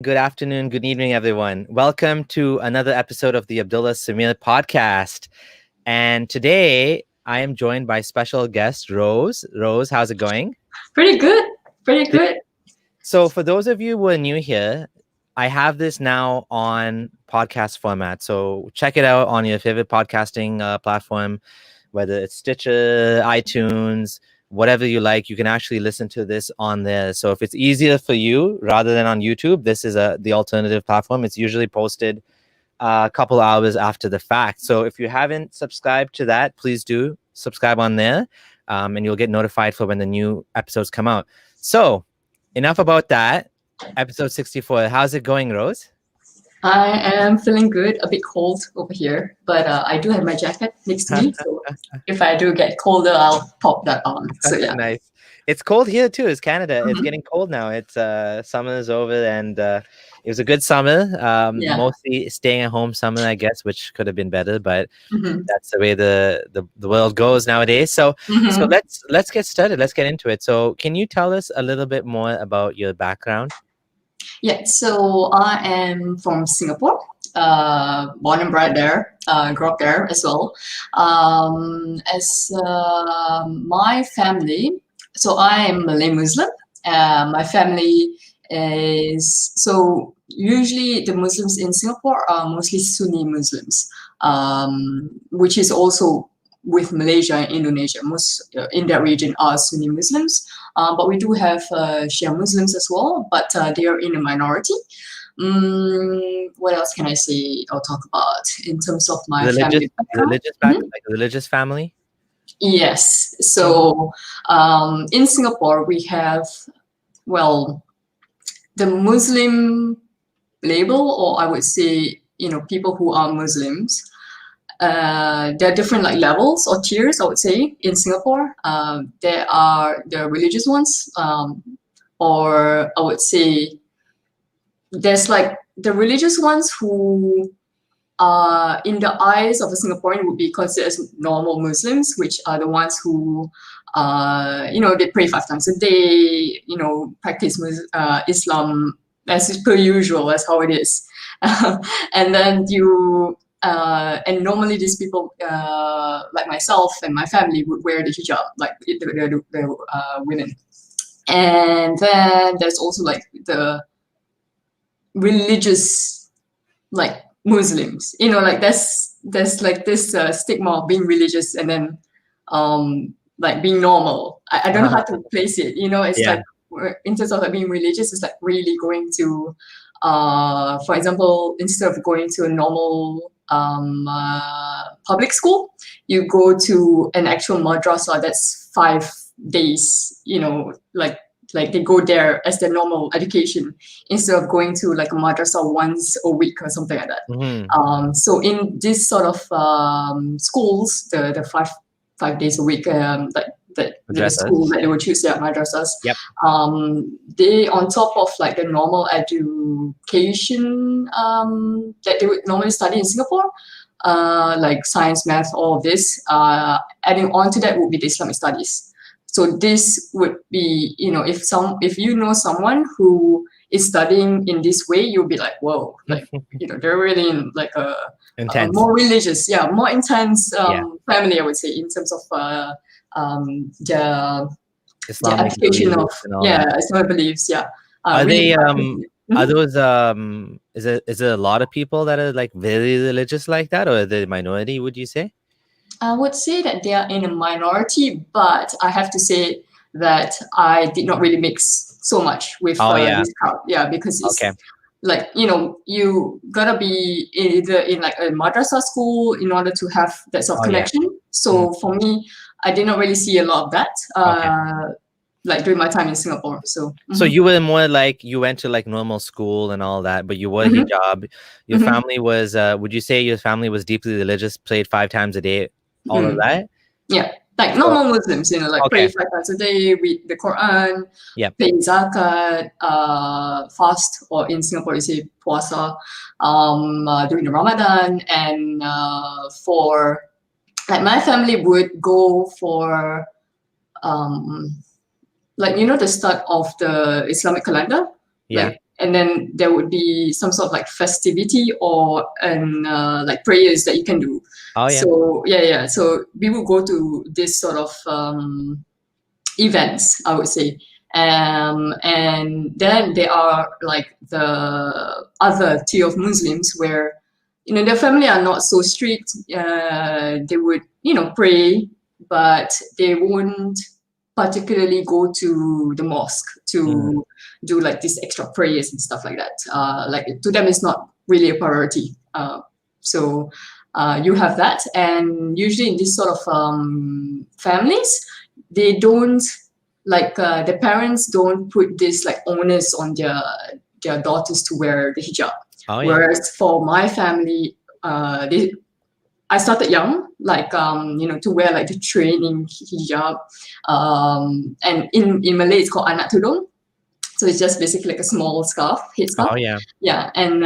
good afternoon, good evening, everyone. Welcome to another episode of the Abdullah Sameer podcast. And today I am joined by special guest Rose. Rose, how's it going? Pretty good. So for those of you who are new here, I have this now on podcast format. So check it out on your favorite podcasting platform, whether it's Stitcher, iTunes, whatever you like. You can actually listen to this on there. So if it's easier for you rather than on YouTube, this is the alternative platform. It's usually posted a couple hours after the fact. So if you haven't subscribed to that, please do subscribe on there, and you'll get notified for when the new episodes come out. So enough about that. Episode 64. How's it going, Rose? I am feeling good. A bit cold over here, but I do have my jacket next to me. So if I do get colder, I'll pop that on. So yeah, nice. It's cold here too. It's Canada. It's getting cold now. It's summer is over, and it was a good summer. Mostly staying at home summer, I guess, which could have been better, but that's the way the world goes nowadays. So let's get started. Let's get into it. So can you tell us a little bit more about your background? Yeah, so I am from Singapore, born and bred there, grew up there as well. As my family, so I am Malay Muslim. My family is, so usually the Muslims in Singapore are mostly Sunni Muslims, which is also with Malaysia and Indonesia. Most in that region are Sunni Muslims, but we do have Shia Muslims as well, but they are in a minority. What else can I say or talk about in terms of my family background? Like a religious family? Yes. So in Singapore, we have, well, the Muslim label, or I would say, people who are Muslims. There are different levels or tiers, I would say, in Singapore. There are the religious ones, or I would say there's the religious ones who in the eyes of a Singaporean would be considered as normal Muslims, which are the ones who they pray 5 times a day, practice Islam as per usual, as how it is. And then and normally these people, like myself and my family, would wear the hijab, like the women. And then there's also the religious, Muslims. There's this stigma of being religious and then being normal. I don't know how to place it. It's in terms of being religious, it's really going to, for example, instead of going to a normal public school, you go to an actual madrasa that's 5 days, they go there as their normal education instead of going to a madrasa once a week or something like that. So in this sort of schools, the 5 days a week, the school that they would choose, madrasas. Yep. They, on top of the normal education that they would normally study in Singapore, science, math, all of this, adding on to that would be the Islamic studies. So this would be, if you know someone who is studying in this way, you'll be like, whoa, they're really in a more religious, more intense family, I would say, in terms of the Islamic application of Islamic beliefs. Are they are those is it a lot of people that are very religious like that, or are they a minority, would you say? I would say that they are in a minority, but I have to say that I did not really mix so much with this crowd. Yeah, because it's you gotta be either in a madrasa school in order to have that sort of connection. So for me, I did not really see a lot of that during my time in Singapore. So so you were more you went to normal school and all that, but you wore hijab. Your family was would you say your family was deeply religious, prayed 5 times a day, all of that? Yeah, normal Muslims, pray 5 times a day, read the Quran, pay zakat, fast, or in Singapore you say puasa, during the Ramadan, and for my family would go for the start of the Islamic calendar. and then there would be some sort of like festivity or like prayers that you can do. Oh yeah. So yeah. So we will go to this sort of events, I would say. And then there are like the other tier of Muslims where, their family are not so strict. They would, pray, but they won't particularly go to the mosque to do like these extra prayers and stuff like that. Like to them, it's not really a priority. So you have that, and usually in this sort of families, they don't like the parents don't put this like onus on their daughters to wear the hijab. Oh yeah. Whereas for my family, I started young, like to wear like the training hijab, and in Malay it's called anak tudung. So it's just basically like a small scarf, head scarf. Oh yeah. Yeah, and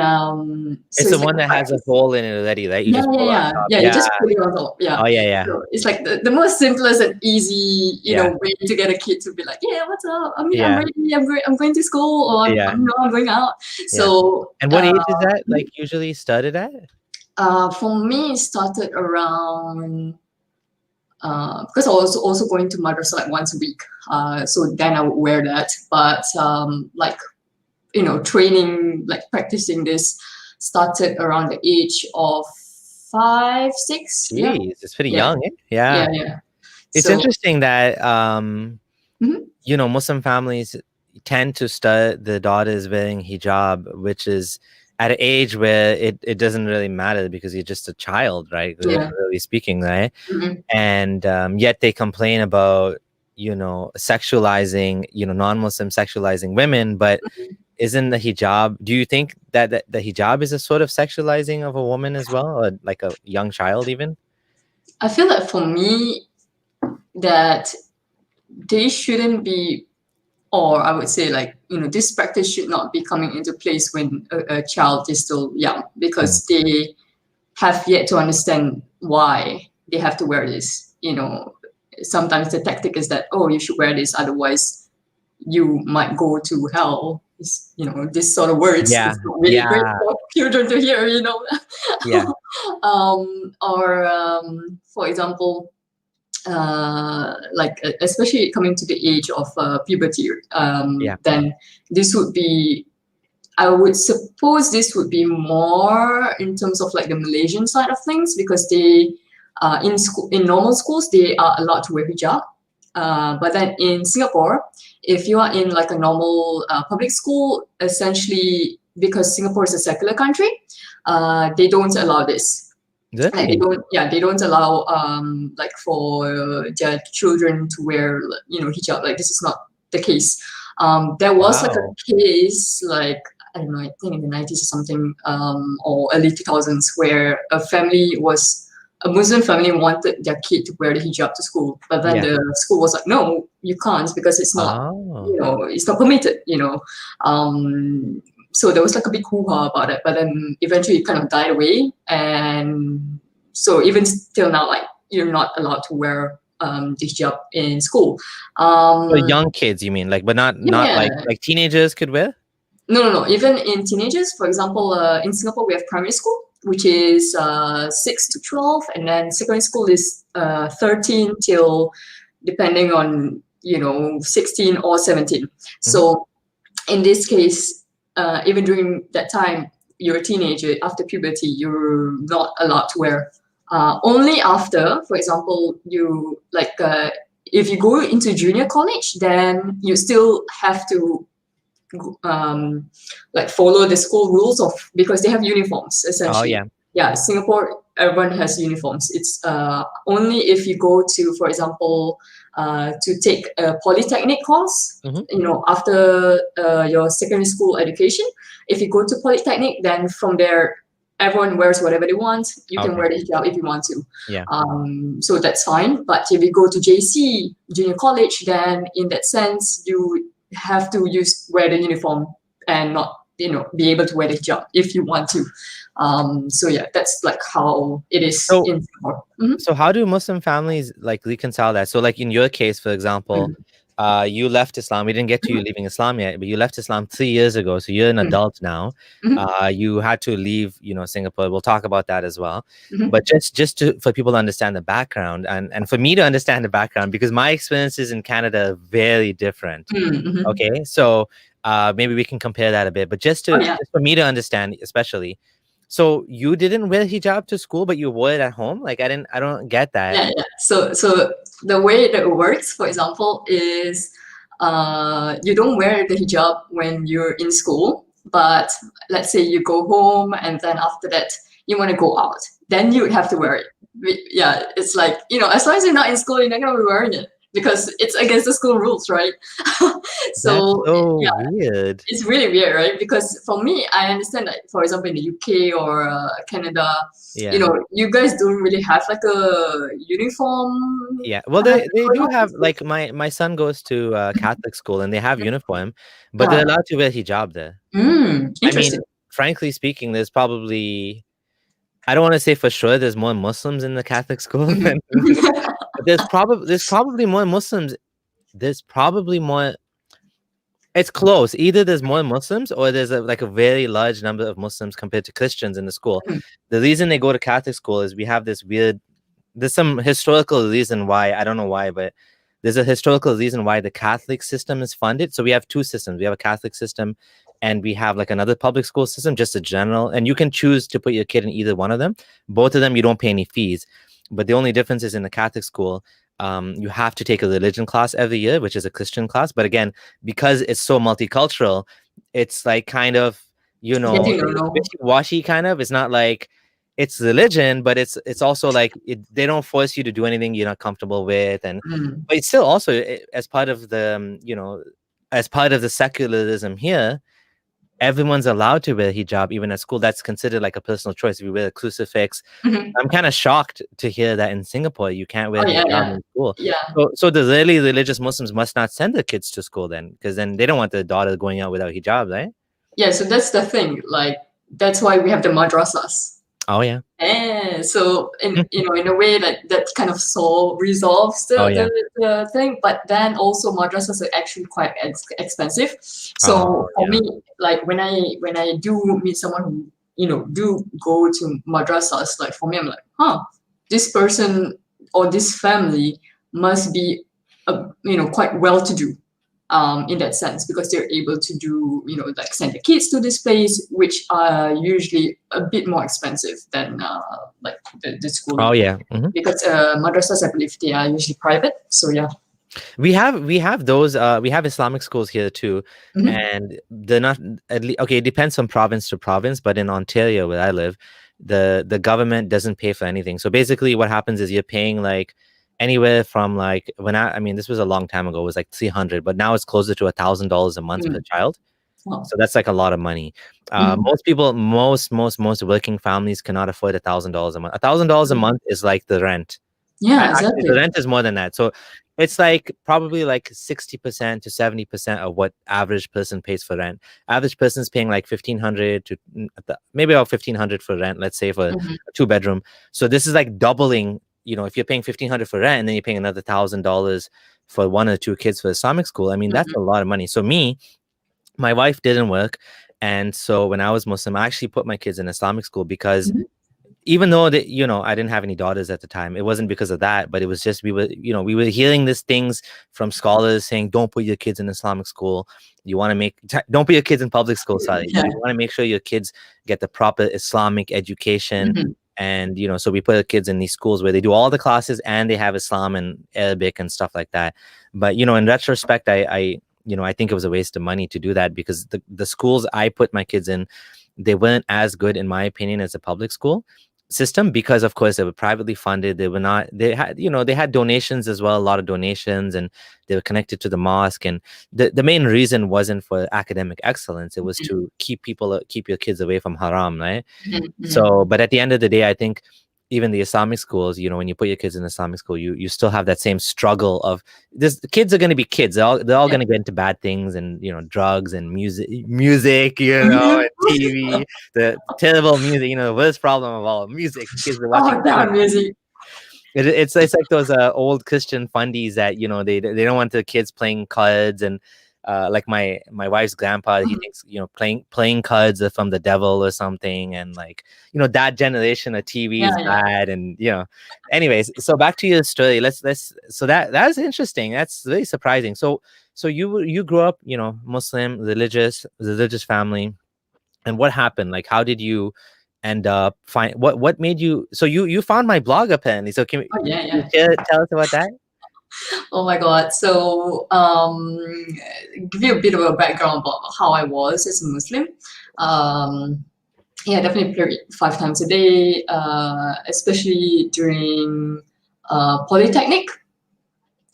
so It's the like one that has a hole in it already, right? You just pull on top. you just put it on top. Yeah. Oh yeah. So it's like the most simplest and easy, way to get a kid to be like, yeah, what's up? I mean, I'm ready. I'm going to school, or I'm going out. So. And what age is that? Like usually started at? For me, it started around. Because I was also going to madrasa like once a week, so then I would wear that. But training, like practicing this, started around the age of 5, 6. Jeez, it's pretty young, eh? Yeah. It's interesting that Muslim families tend to start the daughters wearing hijab, which is at an age where it doesn't really matter because you're just a child, right? Really speaking, right? And yet they complain about, sexualizing, non-Muslim sexualizing women, but isn't the hijab, do you think that the hijab is a sort of sexualizing of a woman as well, or like a young child even? I feel that for me, that they shouldn't be, or I would say like, this practice should not be coming into place when a child is still young, because they have yet to understand why they have to wear this. Sometimes the tactic is that, oh, you should wear this, otherwise you might go to hell. This sort of words. Yeah. It's not really great for children to hear, Yeah. For example, like especially coming to the age of puberty, then this would be, I would suppose this would be more in terms of like the Malaysian side of things, because they in normal schools they are allowed to wear hijab, but then in Singapore, if you are in like a normal public school, essentially because Singapore is a secular country, they don't allow this. Like they don't allow like for their children to wear hijab. Like this is not the case. There was like a case like, I don't know, I think in the 90s or something, or early 2000s, where a Muslim family wanted their kid to wear the hijab to school, but then the school was like, no, you can't, because it's not it's not permitted. So there was like a big hoo-ha about it, but then eventually it kind of died away. And so even still now, like, you're not allowed to wear the hijab in school. For young kids, you mean, like, but not like teenagers could wear? No. Even in teenagers, for example, in Singapore we have primary school, which is 6 to 12, and then secondary school is 13 till, depending on 16 or 17. So in this case, even during that time, you're a teenager. After puberty, you're not allowed to wear. Only after, for example, you like if you go into junior college, then you still have to like follow the school rules because they have uniforms essentially. Singapore, everyone has uniforms. It's only if you go to, for example, to take a polytechnic course, after your secondary school education. If you go to polytechnic, then from there, everyone wears whatever they want. You can wear the hijab if you want to. So that's fine. But if you go to JC, junior college, then in that sense, you have to wear the uniform and not, be able to wear the hijab if you want to. So that's like how it is in Singapore. So how do Muslim families like reconcile that? So like in your case, for example, you left Islam. We didn't get to you leaving Islam yet, but you left Islam 3 years ago. So you're an Mm. adult now. Mhm. You had to leave, Singapore. We'll talk about that as well. Mhm. But for people to understand the background and for me to understand the background, because my experiences in Canada are very different. Mhm. Okay, so maybe we can compare that a bit. But just Oh, yeah. for me to understand, especially. So you didn't wear hijab to school, but you wore it at home. Like I don't get that. Yeah. So the way that it works, for example, is you don't wear the hijab when you're in school, but let's say you go home and then after that you want to go out, then you have to wear it. Yeah, it's like, as long as you're not in school, you're not gonna be wearing it because it's against the school rules, right? That's So so yeah, weird. it's really weird, right? Because for me, I understand that, for example, in the UK or Canada, Yeah. you guys don't really have like a uniform Yeah, well, kind of they going do on in have, school. like, my son goes to Catholic school and they have uniform, but they're Yeah. allowed to wear hijab there. I mean, Interesting. frankly speaking, there's probably, I don't want to say for sure there's more Muslims in the Catholic school Mhm. than but there's probably more Muslims. There's probably more. It's close. Either there's more Muslims or there's like a very large number of Muslims compared to Christians in the school. Mhm. The reason they go to Catholic school is we have this weird. There's some historical reason why, I don't know why, but there's a historical reason why the Catholic system is funded. So we have two systems. We have a Catholic system and we have like another public school system, just a general. And you can choose to put your kid in either one of them. Both of them, you don't pay any fees. But the only difference is in the Catholic school, you have to take a religion class every year, which is a Christian class. But again, because it's so multicultural, it's like kind of, Getting to it's know. wishy-washy kind of. It's not like it's religion, but it's also like they don't force you to do anything you're not comfortable with, and Mm. but it's still also as part of the as part of the secularism here, everyone's allowed to wear hijab even at school. That's considered like a personal choice. If you wear a crucifix, Mhm. I'm kind of shocked to hear that in Singapore you can't wear Oh yeah, hijab yeah, in school. yeah, So the really religious Muslims must not send their kids to school then, because then they don't want their daughter going out without hijab, right? yeah. So that's the thing. Like that's why we have the madrasas. Oh yeah. And so in a way that kind of resolves Oh the, yeah. the thing, but then also madrasas are actually quite expensive. Oh So for yeah. me, like when I do meet someone who do go to madrasas, like for me, I'm like, this person or this family must be quite well to do, in that sense, because they're able to do, like send the kids to this place, which are usually a bit more expensive than like the schooling. Oh yeah. Mhm. Because madrasas, I believe they are usually private. So yeah. We have those we have Islamic schools here too, Mhm. and they're not okay, it depends from province to province, but in Ontario where I live, the government doesn't pay for anything. So basically what happens is you're paying like anywhere from like I mean this was a long time ago, it was like 300, but now it's closer to $1,000 a month per Mm. child. Wow. So that's like a lot of money. Mhm. Most people, most working families cannot afford $1,000 a month. $1,000 a Mhm. month is like the rent. Yeah, Actually, the exactly. rent is more than that. So it's like probably like 60% to 70% of what average person pays for rent. Average person's paying like 1,500 to maybe about 1,500 for rent, let's say for Mhm. a two-bedroom. So this is like doubling, if you're paying 1,500 for rent and then you're paying another $1,000 for one or two kids for Islamic school. I mean, that's Mhm. a lot of money. So my wife didn't work. And so when I was Muslim, I actually put my kids in Islamic school because Mhm. even though that I didn't have any daughters at the time, it wasn't because of that, but it was just we were hearing these things from scholars saying don't put your kids in Islamic school. You want to don't put your kids in public school. Sorry, Yeah. you want to make sure your kids get the proper Islamic education. Mhm. And so we put our kids in these schools where they do all the classes and they have Islam and Arabic and stuff like that. But in retrospect, I think it was a waste of money to do that, because the schools I put my kids in, they weren't as good in my opinion as a public school system, because of course they were privately funded. They were not, they had they had donations as well, a lot of donations, and they were connected to the mosque. And the main reason wasn't for academic excellence, it was to keep your kids away from haram, right? Mhm. Mhm. So but at the end of the day, I think even the Islamic schools, when you put your kids in Islamic school, you still have that same struggle of this. The kids are going to be kids. They're all Yeah. going to get into bad things, and drugs and music, Mhm. and TV, the terrible music. The worst problem of all, music. Kids are watching Oh, TV. damn music. It's like those old Christian fundies that they don't want the kids playing cards, and like my wife's grandpa, he thinks playing cards are from the devil or something, and like that generation of TV is Yeah. bad, and anyways, so back to your story. Let's so that's interesting. That's really surprising. So you grew up Muslim, religious family, and what happened? Like, how did you end up what made you, so you found my blog apparently, so can Oh, yeah, you yeah. tell us about that? Oh my God. So, give you a bit of a background about how I was as a Muslim. Um, yeah, definitely prayed 5 times a day, especially during polytechnic.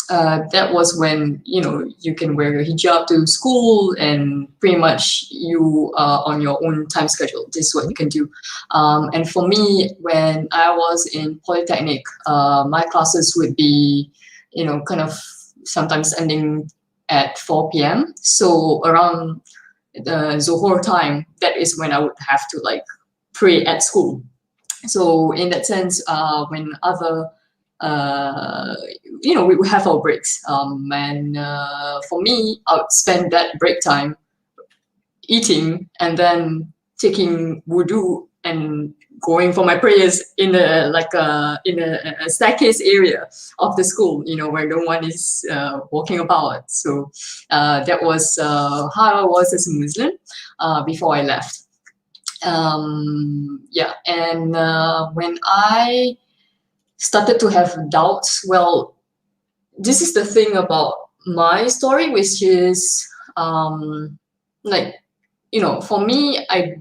That was when you can wear your hijab to school, and pretty much you are on your own time schedule. This is what you can do. And for me, when I was in polytechnic, my classes would be kind of sometimes ending at 4 p.m. So around the Zohor time, that is when I would have to like pray at school. So in that sense, when other we have our breaks, and for me, I would spend that break time eating and then taking wudu and going for my prayers in a staircase area of the school, where no one is walking about. So that was how I was as a Muslim before I left. Yeah, and when I started to have doubts, well, this is the thing about my story, which is like, for me, I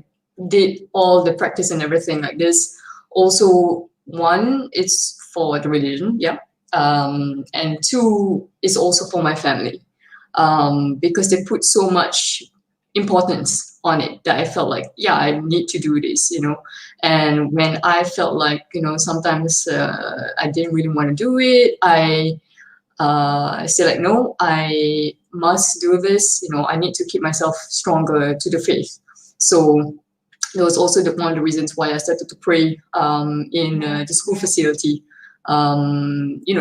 did all the practice and everything like this. Also, one, it's for the religion, yeah. And two, is also for my family, because they put so much importance on it that I felt like, yeah, I need to do this, And when I felt like, sometimes I didn't really want to do it, I say like, no, I must do this. I need to keep myself stronger to the faith. So that was also one of the reasons why I started to pray in the school facility.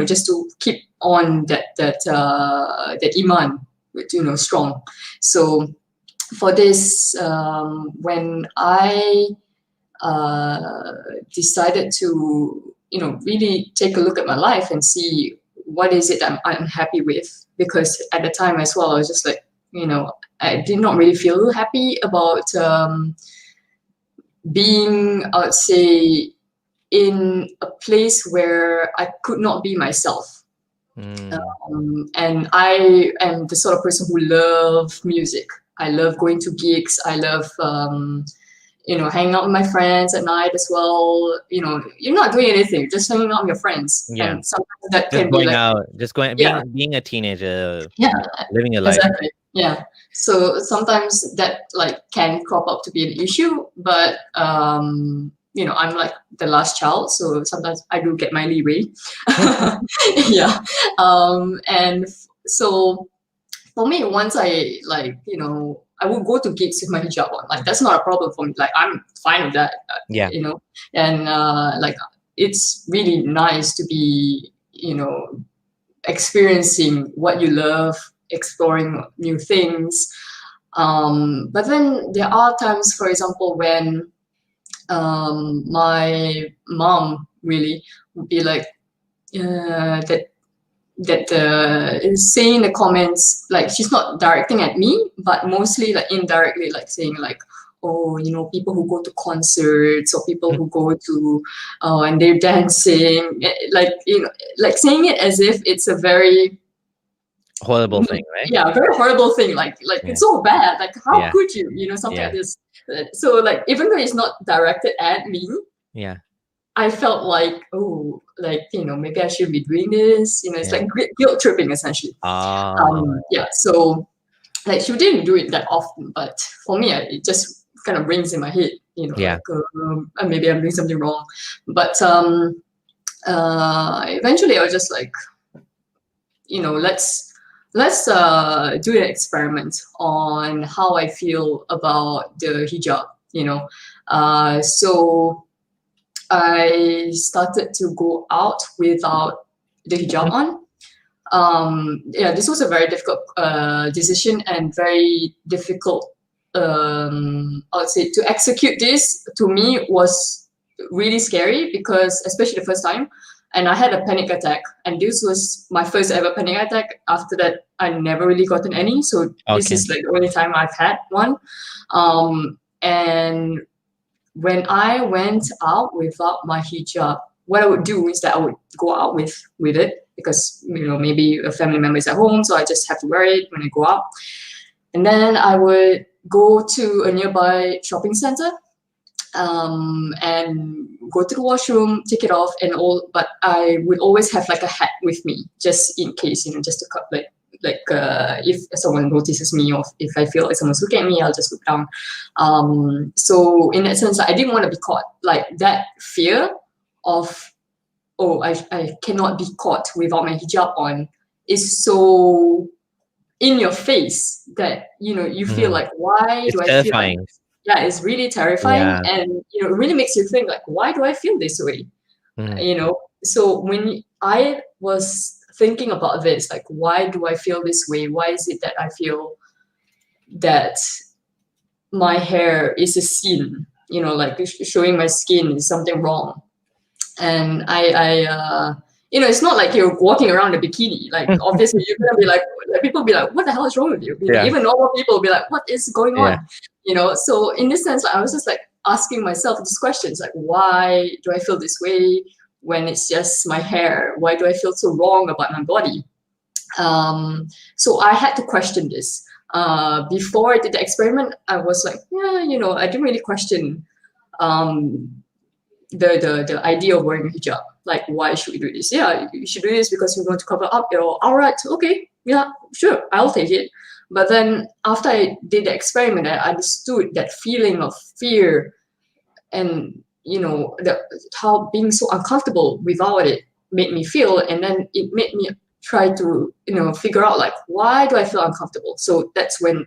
Just to keep on that iman, strong. So for this, when I decided to really take a look at my life and see what is it I'm unhappy with, because at the time as well I was just like, I did not really feel happy about being, I would say, in a place where I could not be myself. And I am the sort of person who love music. I love going to gigs. I love hanging out with my friends at night as well. You're not doing anything, you're just hanging out with your friends. Yeah. And sometimes that Just can be going like, out, just going, yeah, being a teenager, yeah, living your life. exactly. Yeah. So sometimes that like can crop up to be an issue, but I'm like the last child, so sometimes I do get my leeway. Yeah. So for me, once I like, I would go to gigs with my hijab on. Like that's not a problem for me. Like I'm fine with that. Yeah. And like it's really nice to be, experiencing what you love, exploring new things. But then there are times, for example, when my mom really would be like is saying the comments, like she's not directing at me, but mostly like indirectly, like saying like, oh, people who go to concerts or people who go to and they're dancing, like like saying it as if it's a very Horrible thing, right? yeah, very horrible thing, like Yeah. it's so bad, like how Yeah. could you, something Yeah. like this. So like even though it's not directed at me, Yeah. I felt like, oh, like, maybe I should be doing this. It's Yeah. like guilt tripping essentially. Yeah. So like she didn't do it that often, but for me, it just kind of rings in my head, Yeah. like maybe I'm doing something wrong. But eventually I was just like, let's do an experiment on how I feel about the hijab. So I started to go out without the hijab on. Yeah, this was a very difficult decision and very difficult, I would say, to execute this to me was really scary because, especially the first time, and I had a panic attack, and this was my first ever panic attack. After that, I never really gotten any, so this Okay. is like the only time I've had one. And when I went out without my hijab, what I would do is that I would go out with it because maybe a family member is at home, so I just have to wear it when I go out. And then I would go to a nearby shopping center and go to the washroom, take it off, and all. But I would always have like a hat with me, just in case, just to cut if someone notices me or if I feel like someone's looking at me, I'll just look down. So in that sense, I didn't want to be caught. Like that fear of, oh, I cannot be caught without my hijab on is so in your face that, you feel like, why It's do I feel like, terrifying. yeah, it's really terrifying. Yeah. And, it really makes you think like, why do I feel this way? So when I was thinking about this, like, why do I feel this way? Why is it that I feel that my hair is a sin? Like showing my skin is something wrong. And it's not like you're walking around in a bikini. Like obviously you're gonna be like people be like, what the hell is wrong with you? Yeah. Even normal people will be like, what is going Yeah. on? So in this sense, I was just like asking myself these questions, like, why do I feel this way when it's just my hair? Why do I feel so wrong about my body? So I had to question this. Before I did the experiment, I was like, yeah, I didn't really question the idea of wearing a hijab. Like, why should we do this? Yeah, you should do this because you want to cover up your aurat. Okay, yeah, sure, I'll take it. But then after I did the experiment, I understood that feeling of fear and how being so uncomfortable without it made me feel, and then it made me try to figure out like, why do I feel uncomfortable? So that's when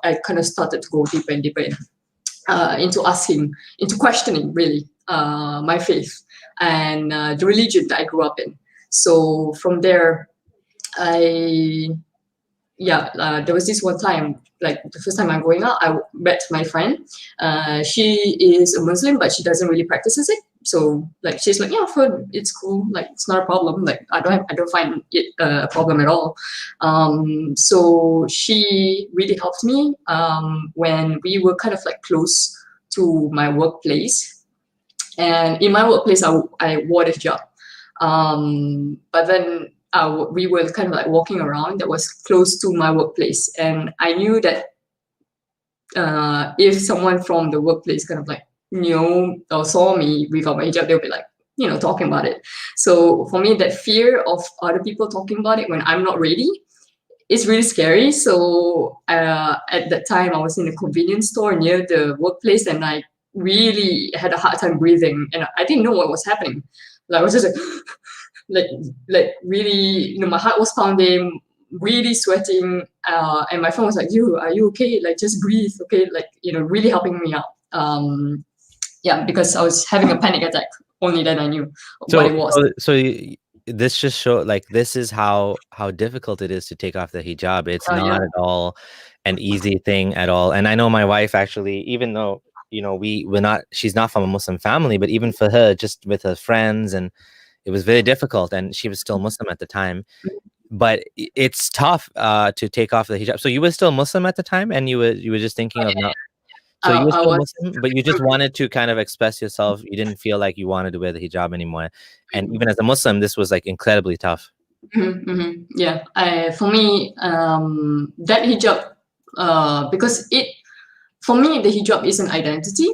I kind of started to go deeper and deeper into questioning really my faith and the religion that I grew up in. So from there, there was this one time, like the first time I'm going out, I met my friend. She is a Muslim, but she doesn't really practices it. So like she's like, yeah, it's cool, like it's not a problem. Like I don't find it a problem at all. So she really helped me when we were kind of like close to my workplace. And in my workplace, I wore the hijab. But then we were kind of like walking around that was close to my workplace. And I knew that if someone from the workplace kind of like or saw me without my hijab, they'll be like, talking about it. So for me, that fear of other people talking about it when I'm not ready is really scary. So at that time, I was in a convenience store near the workplace, and I really had a hard time breathing, and I didn't know what was happening. Like I was just like really, my heart was pounding, really sweating, and my friend was like, are you okay? Like just breathe, okay? Like really helping me out. Because I was having a panic attack. Only then I knew what it was. So this just showed like this is how difficult it is to take off the hijab. It's not at all an easy thing at all. And I know my wife actually, even though she's not from a Muslim family, but even for her, just with her friends, and it was very difficult, and she was still Muslim at the time. But it's tough to take off the hijab. So you were still Muslim at the time, and you were just thinking of not. So you were still Muslim, but you just wanted to kind of express yourself. You didn't feel like you wanted to wear the hijab anymore. And even as a Muslim, this was like incredibly tough. Yeah, for me, that hijab, because for me, the hijab is an identity.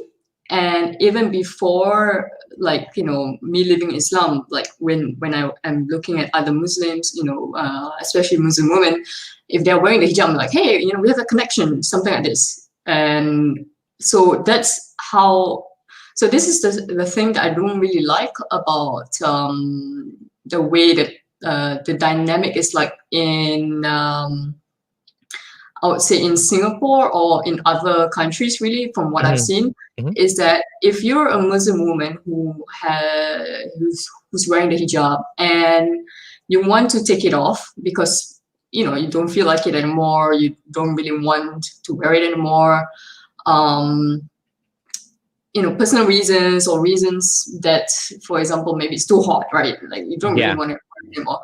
And even before, like, me living Islam, like when I am looking at other Muslims, especially Muslim women, if they're wearing the hijab, I'm like, hey, we have a connection, something like this. And so that's how, so this is the thing that I don't really like about the way that the dynamic is like in I would say in Singapore or in other countries, really, from what I've Mhm. seen, Mhm. is that if you're a Muslim woman who's wearing the hijab and you want to take it off because you don't feel like it anymore, you don't really want to wear it anymore, um, personal reasons or reasons that, for example, maybe it's too hot, right? Like you don't really Yeah. want to wear it anymore.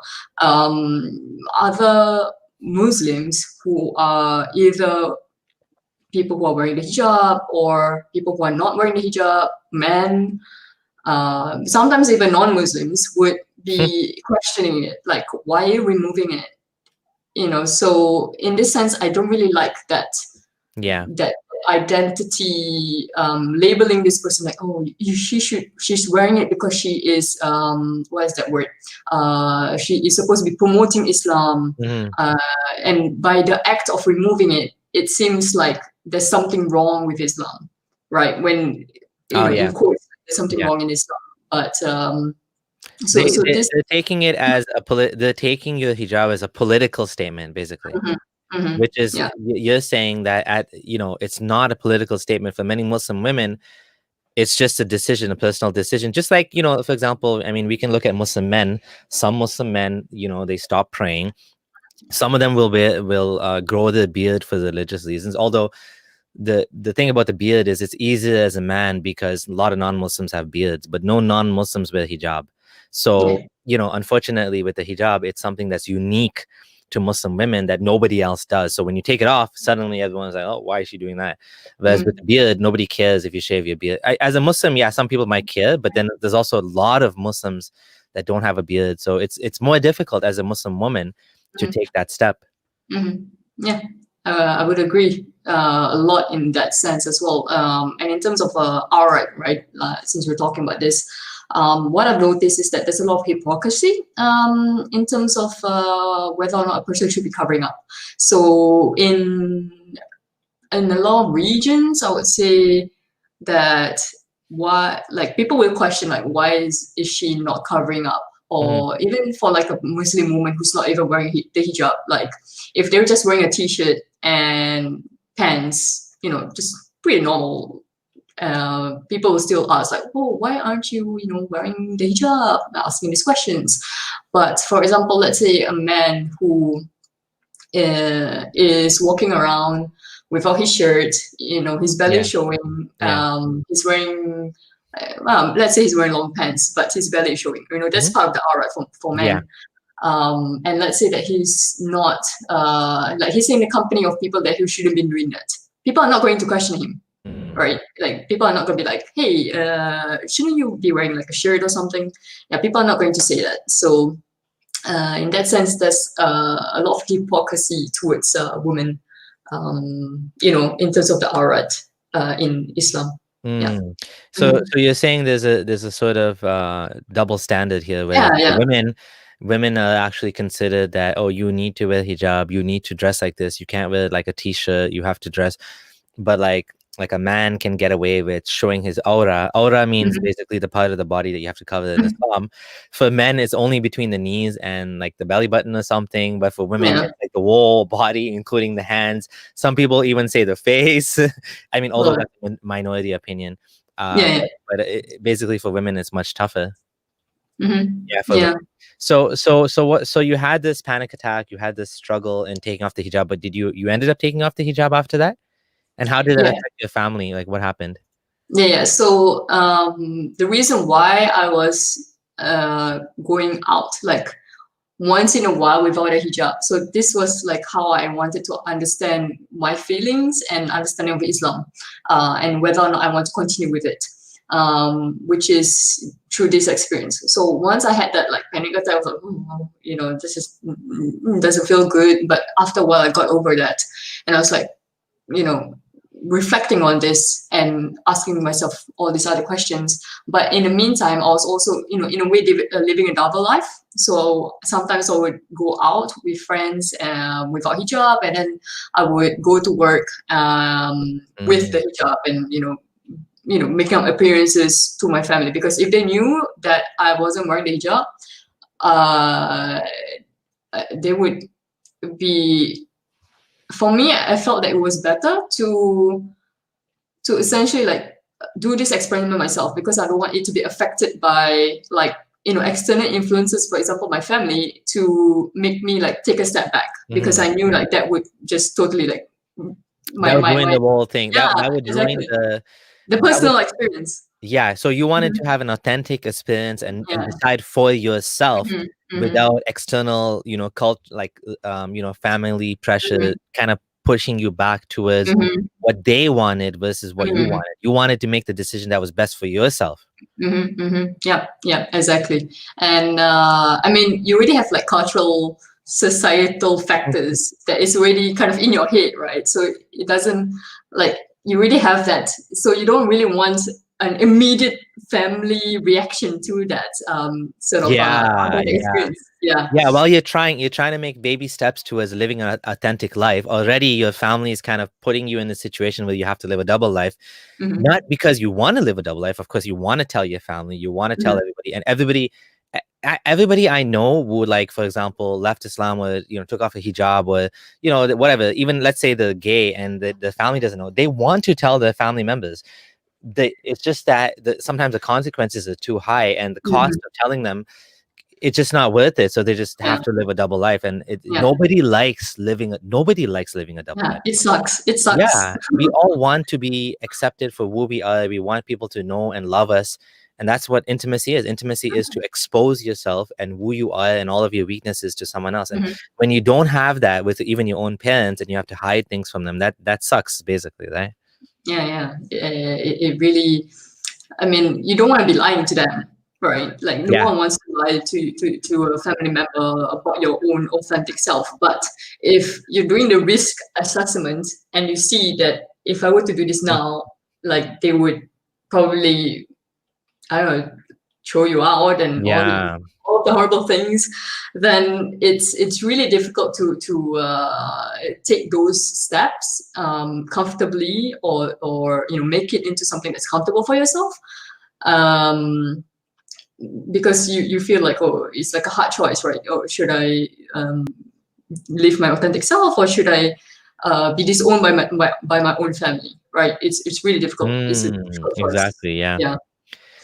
Other Muslims who are either people who are wearing the hijab or people who are not wearing the hijab, men, sometimes even non-Muslims would be questioning it, like, why are you removing it? So in this sense, I don't really like that Yeah. that identity labeling this person like, oh, she's wearing it because she is what is that word, she is supposed to be promoting Islam, Mhm. uh, and by the act of removing it, it seems like there's something wrong with Islam, right? When Oh in yeah. quotes, there's something Yeah. wrong in Islam, but They, so they this. they're taking it as they're taking your hijab as a political statement, basically. Mhm, mhm, Which is yeah, you're saying that it's not a political statement for many Muslim women. It's just a decision, a personal decision. Just like, for example, I mean, we can look at Muslim men. Some Muslim men, they stop praying. Some of them will grow their beard for religious reasons. Although the thing about the beard is it's easier as a man because a lot of non-Muslims have beards, but no non-Muslims wear hijab. So, yeah, unfortunately with the hijab, it's something that's unique to Muslim women that nobody else does. So when you take it off, suddenly everyone's like, oh, why is she doing that? Whereas with mhm, the beard, nobody cares if you shave your beard. As a Muslim, yeah, some people might care, but then there's also a lot of Muslims that don't have a beard. So it's more difficult as a Muslim woman to mhm. take that step. Yeah, I would agree a lot in that sense as well. And in terms of art, right? Since we're talking about this, what I've noticed is that there's a lot of hypocrisy in terms of whether or not a person should be covering up. So in a lot of regions, I would say that why, like, people will question like, why is she not covering up? Mhm. Or even for like a Muslim woman who's not even wearing the hijab, like if they're just wearing a t-shirt and pants, just pretty normal, people will still ask like, oh, why aren't you, wearing the hijab? Asking these questions. But for example, let's say a man who is walking around without his shirt, his belly Yeah. showing. Yeah. He's wearing, well, let's say he's wearing long pants, but his belly is showing. That's Mhm. part of the aura for Yeah. men. And let's say that he's not, like he's in the company of people that he shouldn't be doing that. People are not going to question him, right? Like people are not going to be like, hey, shouldn't you be wearing like a shirt or something? Yeah, people are not going to say that. So in that sense, there's a lot of hypocrisy towards women, in terms of the aurat in Islam. Yeah. Mm. So, Mhm. so you're saying there's a sort of double standard here, where Yeah, yeah. women are actually considered that, oh, you need to wear hijab, you need to dress like this, you can't wear like a t-shirt, you have to dress. But like a man can get away with showing his aura. Aura means Mhm. basically the part of the body that you have to cover in Mhm. Islam. For men, it's only between the knees and like the belly button or something. But for women, Yeah. it's like the whole body, including the hands. Some people even say the face. I mean, although Well, that's a minority opinion. yeah, yeah. But basically for women, it's much tougher. Mhm. Yeah, for women. Yeah. So you had this panic attack, you had this struggle in taking off the hijab, but did you ended up taking off the hijab after that? And how did that Yeah. affect your family? Like, what happened? Yeah, yeah. So the reason why I was going out like once in a while without a hijab. So this was like how I wanted to understand my feelings and understanding of Islam, and whether or not I want to continue with it, which is through this experience. So once I had that like panic attack, I was like, this is doesn't feel good. But after a while, I got over that, and I was like, you know, reflecting on this and asking myself all these other questions. But in the meantime, I was also, in a way, living a double life. So sometimes I would go out with friends without hijab, and then I would go to work with the Mm, hijab, and making appearances to my family, because if they knew that I wasn't wearing the hijab, uh, they would be for me, I felt that it was better to essentially like do this experiment myself, because I don't want it to be affected by like, external influences, for example, my family, to make me like take a step back, because I knew like that would just totally like that would ruin the whole thing. yeah, That would ruin exactly. the The personal experience. Yeah, so you wanted to have an authentic experience and Yeah. decide for yourself Mm-hmm. without external, cult like family pressure kind of pushing you back towards Mm-hmm. what they wanted versus what you Mm-hmm. wanted. You wanted to make the decision that was best for yourself. Mm-hmm. Mm-hmm. Yeah, exactly. And I mean, you already have like cultural, societal factors that is already kind of in your head, right? So it doesn't like, you already have that. So you don't really want an immediate family reaction to that sort of Yeah, authentic experience. Yeah. yeah. Well, you're trying to make baby steps towards living an authentic life. Already, your family is kind of putting you in the situation where you have to live a double life. Mm-hmm. Not because you want to live a double life. Of course, you want to tell your family, you want to tell everybody, and everybody I know who, like, for example, left Islam or took off a hijab or whatever. Even let's say the gay and the family doesn't know. They want to tell their family members. It's just that sometimes the consequences are too high, and the cost of telling them, it's just not worth it. So they just have to live a double life, and nobody likes living a double life. It sucks. It sucks. Yeah, we all want to be accepted for who we are. We want people to know and love us. And that's what intimacy is. Intimacy is to expose yourself and who you are and all of your weaknesses to someone else. And when you don't have that with even your own parents and you have to hide things from them, that sucks, basically, right? Yeah. It really, I mean, you don't want to be lying to them, right? Like no one wants to lie to a family member about your own authentic self. But if you're doing the risk assessment and you see that if I were to do this now, like they would probably, I don't know, throw you out and all the horrible things, then it's really difficult to take those steps comfortably, or make it into something that's comfortable for yourself, because you feel like, oh, it's like a hard choice, right? Oh, should I live my authentic self, or should I be disowned by my own family, right? It's really difficult. It's difficult for us. Exactly. Yeah.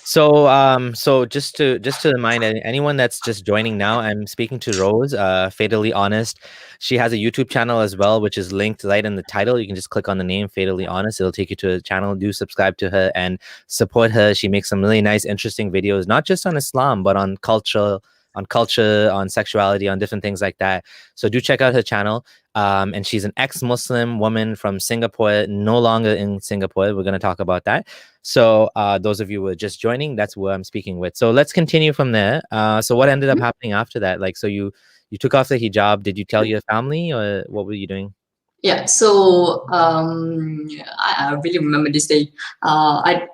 So just to remind anyone that's just joining now, I'm speaking to Rose, Fattally Honest. She has a YouTube channel as well, which is linked right in the title. You can just click on the name Fattally Honest. It'll take you to the channel. Do subscribe to her and support her. She makes some really nice, interesting videos, not just on Islam, but on culture, on sexuality, on different things like that. So do check out her channel. And she's an ex-Muslim woman from Singapore, no longer in Singapore. We're going to talk about that. So those of you who are just joining, that's who I'm speaking with. So let's continue from there. So what ended up happening after that? Like, so you took off the hijab. Did you tell your family, or what were you doing? Yeah, so I really remember this day. I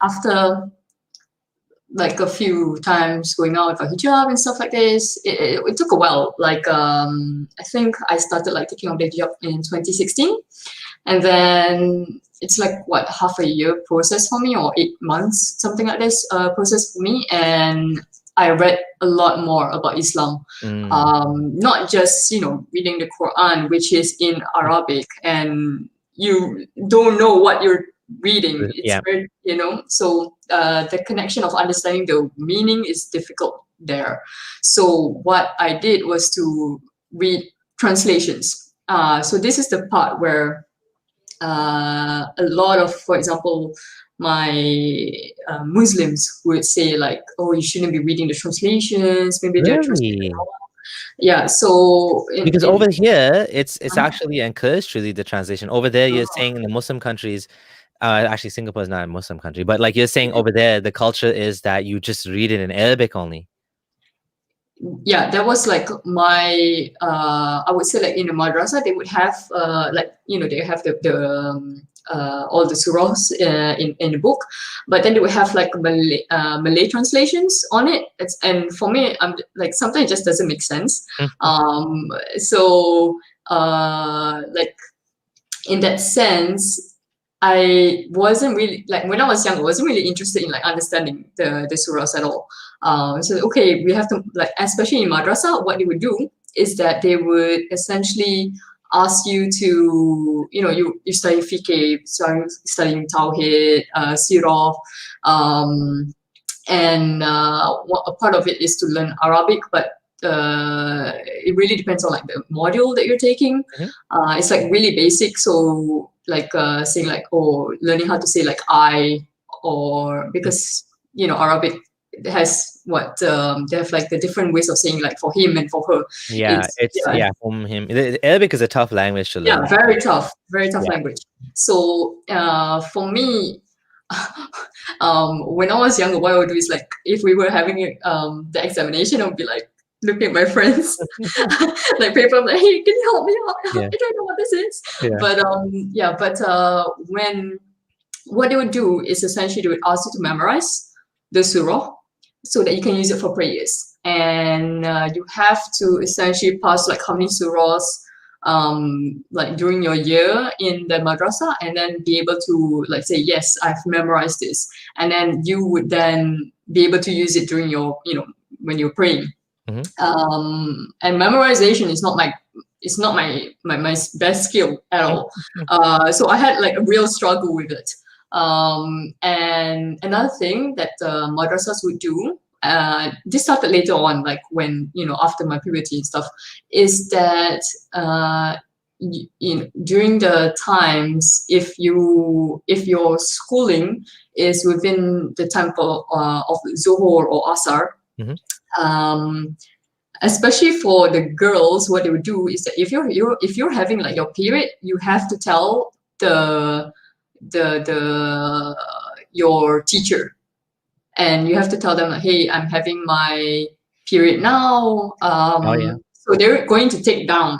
after like a few times going out with a hijab and stuff like this, it took a while. Like I think I started like taking off the hijab in 2016, and then it's like what, half a year process for me, or 8 months, something like this process for me. And I read a lot more about Islam, not just reading the Quran, which is in Arabic, and you don't know what you're reading. It's very, so the connection of understanding the meaning is difficult there. So what I did was to read translations. So this is the part where a lot of, for example, my Muslims would say like, oh, you shouldn't be reading the translations. Maybe they're translated wrong. Yeah, so because over here it's actually encouraged to read the translation. Over there, you're saying in the Muslim countries, actually Singapore is not a Muslim country, but like you're saying over there, the culture is that you just read it in Arabic only. Yeah, that was like my I would say, like in the madrasa they would have they have the all the surahs in the book, but then they would have like Malay translations on it. And for me, I'm like, sometimes it just doesn't make sense. So like in that sense, I wasn't really, like when I was young, I wasn't really interested in like understanding the surahs at all. So okay, we have to, like, especially in madrasa, what they would do is that they would essentially ask you to, you study fiqh, studying tawhid, sirah, and a part of it is to learn Arabic, but it really depends on like the module that you're taking. It's like really basic, so like saying like, learning how to say like I, or because Arabic has they have like the different ways of saying like for him and for her. Yeah, him. Arabic is a tough language to learn. Yeah, very tough language. So for me, when I was younger, what I would do is like, if we were having the examination, I would be like looking at my friends, like paper, I'm like, hey, can you help me out? I don't know what this is. But when what they would do is essentially they would ask you to memorize the surah so that you can use it for prayers, and you have to essentially pass like how many surahs like during your year in the madrasa, and then be able to like say, yes, I've memorized this, and then you would then be able to use it during your when you're praying. And memorization is not my best skill at all. So I had like a real struggle with it. And another thing that madrasas would do, this started later on, like when after my puberty and stuff, is that during the times, if your schooling is within the time of Zuhur or Asar, especially for the girls, what they would do is that if you're having like your period, you have to tell your teacher, and you have to tell them like, hey, I'm having my period now. So they're going to take down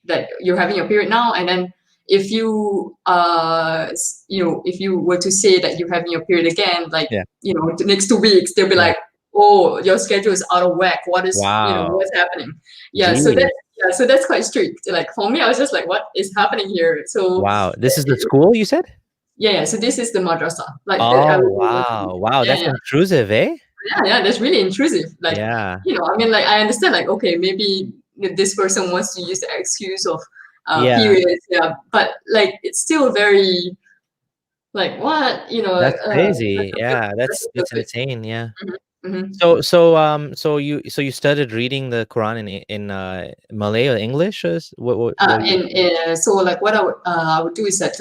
that you're having your period now, and then if you if you were to say that you're having your period again, like the next 2 weeks, they'll be like, oh, your schedule is out of whack. What is what's happening? So that's quite strict. Like for me, I was just like, what is happening here? So this is the school you said? So this is the madrasa. Like that's intrusive, eh? Yeah, that's really intrusive. Like I mean, like I understand, like, okay, maybe this person wants to use the excuse of periods, but like it's still very like, what, that's crazy. That's insane. So you started reading the Quran in Malay or English, or what so like what I would do is that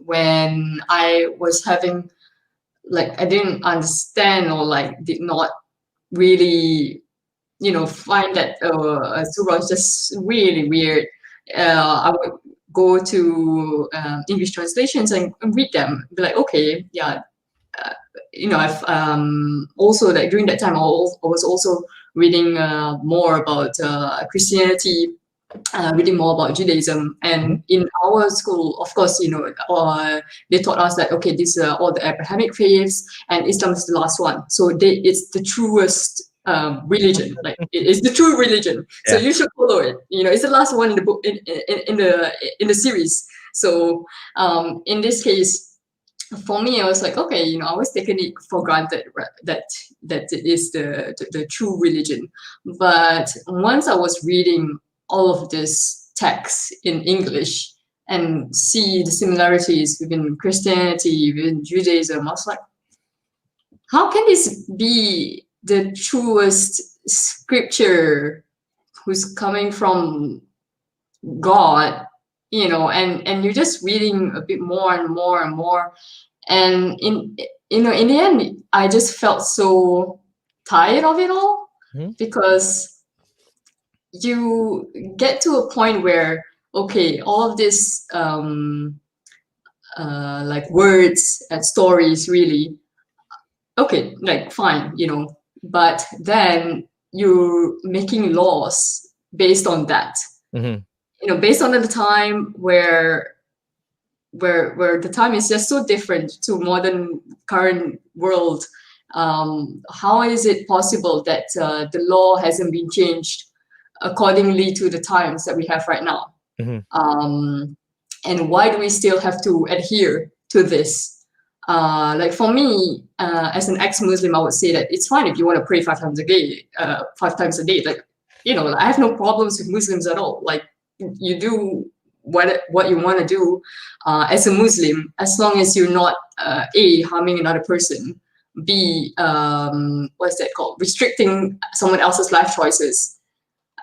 when I was having, like, I didn't understand or like did not really find that surah is just really weird, I would go to English translations and read them, be like, okay, I've also, like, during that time I was also reading more about Christianity, reading more about Judaism. And in our school, of course, they taught us that, okay, these are all the Abrahamic faiths and Islam is the last one, so it's the truest religion, like it's the true religion, so you should follow it. It's the last one in the book, in the series. So in this case, for me, I was like, okay, I was taking it for granted that it is the true religion. But once I was reading all of this text in English and see the similarities within Christianity, within Judaism, I was like, how can this be the truest scripture who's coming from God? And you're just reading a bit more and more and more, and in the end, I just felt so tired of it all, because you get to a point where, okay, all of this like words and stories, really, okay, like fine, but then you're making laws based on that. Based on the time where the time is just so different to modern current world. How is it possible that the law hasn't been changed accordingly to the times that we have right now? And why do we still have to adhere to this? Like for me, as an ex-Muslim, I would say that it's fine if you want to pray 5 times a day. Like, I have no problems with Muslims at all. Like, you do what you want to do as a Muslim, as long as you're not A, harming another person, B, what's that called, restricting someone else's life choices.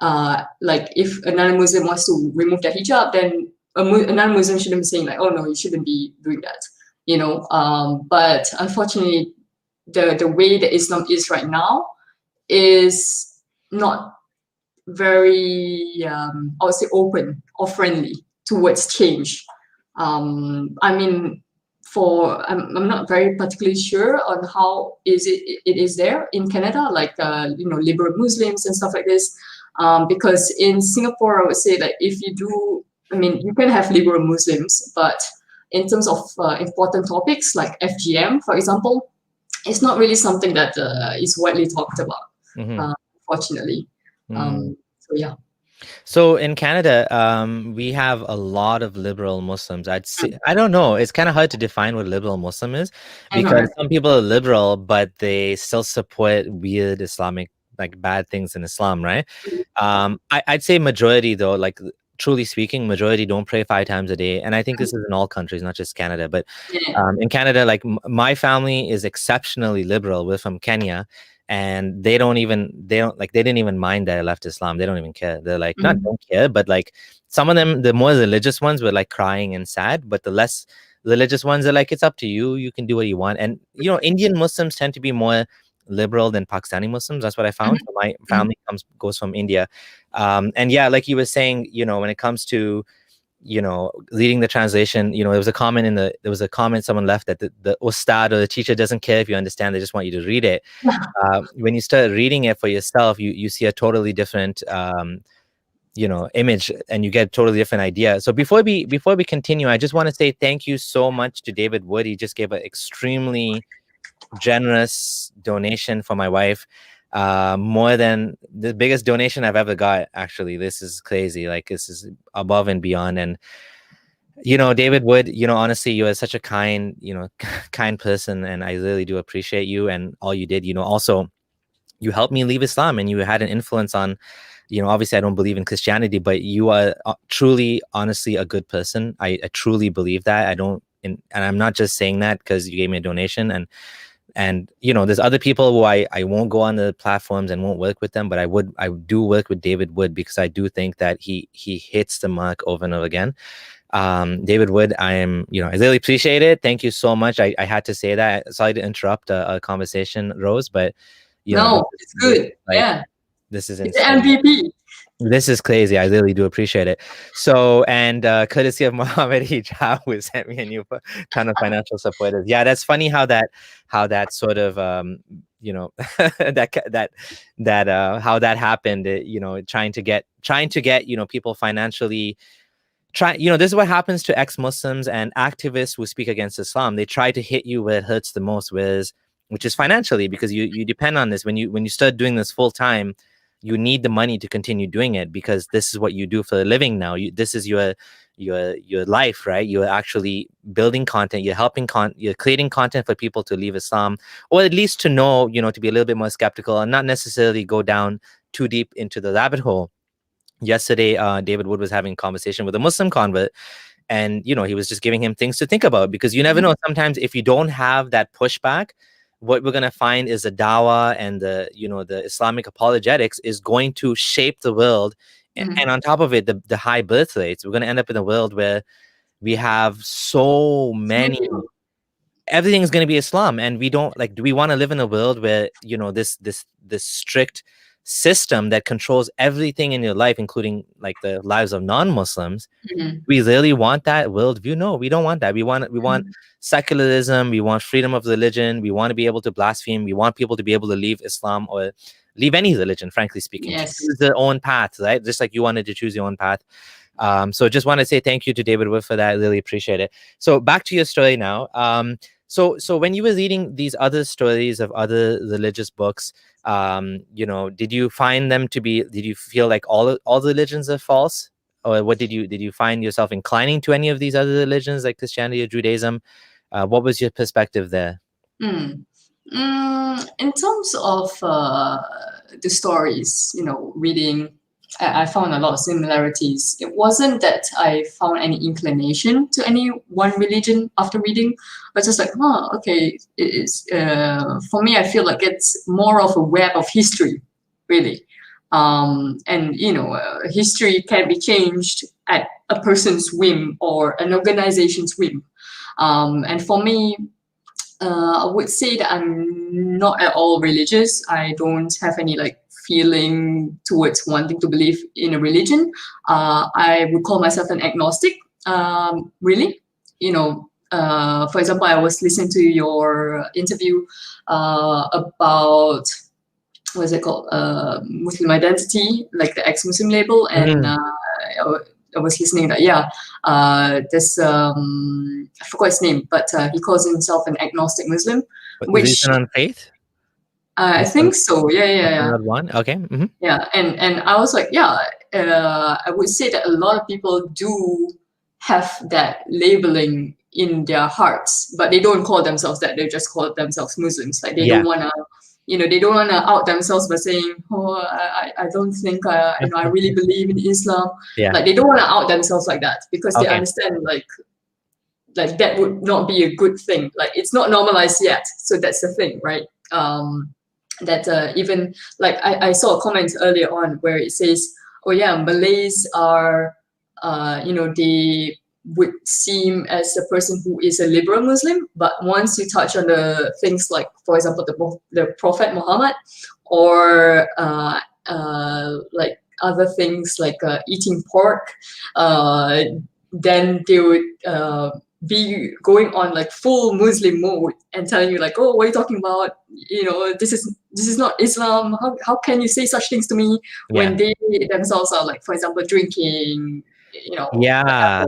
Like if another Muslim wants to remove their hijab, then another Muslim shouldn't be saying like, oh no, you shouldn't be doing that, you know. But unfortunately, the way that Islam is right now is not very, I would say, open or friendly towards change. I mean, I'm not very particularly sure on how it is there in Canada, like liberal Muslims and stuff like this. Because in Singapore, I would say that if you do, I mean, you can have liberal Muslims, but in terms of important topics like FGM, for example, it's not really something that is widely talked about, unfortunately. So yeah. So in Canada, we have a lot of liberal Muslims. I'd say, I don't know. It's kind of hard to define what liberal Muslim is, because some people are liberal, but they still support weird Islamic, like bad things in Islam, right? I'd say majority though, like truly speaking, majority don't pray 5 times a day. And I think this is in all countries, not just Canada. But in Canada, like my family is exceptionally liberal. We're from Kenya. And they didn't even mind that I left Islam. They don't even care. They're like, not don't care, but like some of them, the more religious ones were like crying and sad, but the less religious ones are like, it's up to you. You can do what you want. And, Indian Muslims tend to be more liberal than Pakistani Muslims. That's what I found. So my family goes from India. And yeah, like you were saying, when it comes to, reading the translation, there was a comment someone left that the ustad or the teacher doesn't care if you understand. They just want you to read it. When you start reading it for yourself, you see a totally different image, and you get a totally different idea. So before we continue, I just want to say thank you so much to David Wood. He just gave an extremely generous donation for my wife, more than the biggest donation I've ever got. Actually, this is crazy. Like, this is above and beyond. And David Wood, honestly, you are such a kind kind person, and I really do appreciate you and all you did. Also, you helped me leave Islam, and you had an influence on, obviously I don't believe in Christianity, but you are truly, honestly, a good person. I truly believe that. And I'm not just saying that because you gave me a donation. And there's other people who I won't go on the platforms and won't work with them, but I do work with David Wood, because I do think that he hits the mark over and over again. David Wood, I really appreciate it. Thank you so much. I had to say that. Sorry to interrupt a conversation, Rose, but it's good. This is it's MVP. This is crazy. I really do appreciate it. So, and courtesy of Mohammed Hijab, who sent me a new ton of financial supporters. Yeah, that's funny how that sort of how that happened. Trying to get people financially. This is what happens to ex-Muslims and activists who speak against Islam. They try to hit you where it hurts the most, which is financially, because you depend on this. When you start doing this full time, you need the money to continue doing it, because this is what you do for a living now. This is your life, right? You're actually building content. You're creating content for people to leave Islam, or at least to know, to be a little bit more skeptical and not necessarily go down too deep into the rabbit hole. Yesterday, David Wood was having a conversation with a Muslim convert, and he was just giving him things to think about, because you never know. Sometimes if you don't have that pushback, what we're going to find is the dawah and the Islamic apologetics is going to shape the world. And on top of it, the high birth rates. We're going to end up in a world where we have so many, everything's going to be Islam, and we don't do we want to live in a world where this strict system that controls everything in your life, including like the lives of non-Muslims? We really want that worldview? No, we don't want that. We want secularism. We want freedom of religion. We want to be able to blaspheme. We want people to be able to leave Islam or leave any religion, frankly speaking. Yes. Choose their own path, right? Just like you wanted to choose your own path. So just want to say thank you to David Wood for that. I really appreciate it. So back to your story now. So when you were reading these other stories of other religious books, did you find them to be? Did you feel like all religions are false, or what did you find yourself inclining to any of these other religions like Christianity or Judaism? What was your perspective there? In terms of the stories, reading I found a lot of similarities. It wasn't that I found any inclination to any one religion after reading, but just like, okay, it's for me. I feel like it's more of a web of history, really, and history can be changed at a person's whim or an organization's whim. And for me, I would say that I'm not at all religious. I don't have any like feeling towards wanting to believe in a religion. I would call myself an agnostic. Really, for example, I was listening to your interview about what's it called, Muslim identity, like the ex-Muslim label, and I was listening that there's I forgot his name, but he calls himself an agnostic Muslim, which Reason on faith. I think so. Yeah. One. Okay. Yeah, and I was like, I would say that a lot of people do have that labeling in their hearts, but they don't call themselves that. They just call themselves Muslims. Like they don't want to. They don't want to out themselves by saying, "Oh, I don't think I really believe in Islam." Yeah. Like they don't want to out themselves like that because they understand like that would not be a good thing. Like it's not normalized yet, so that's the thing, right? That even like I saw a comment earlier on where it says, "Oh yeah, Malays are, they would seem as a person who is a liberal Muslim, but once you touch on the things like, for example, the Prophet Muhammad, or like other things like eating pork, then they would be going on like full Muslim mode and telling you like, oh, what are you talking about? This is not Islam. How can you say such things to me when they themselves are like, for example, drinking, whatever.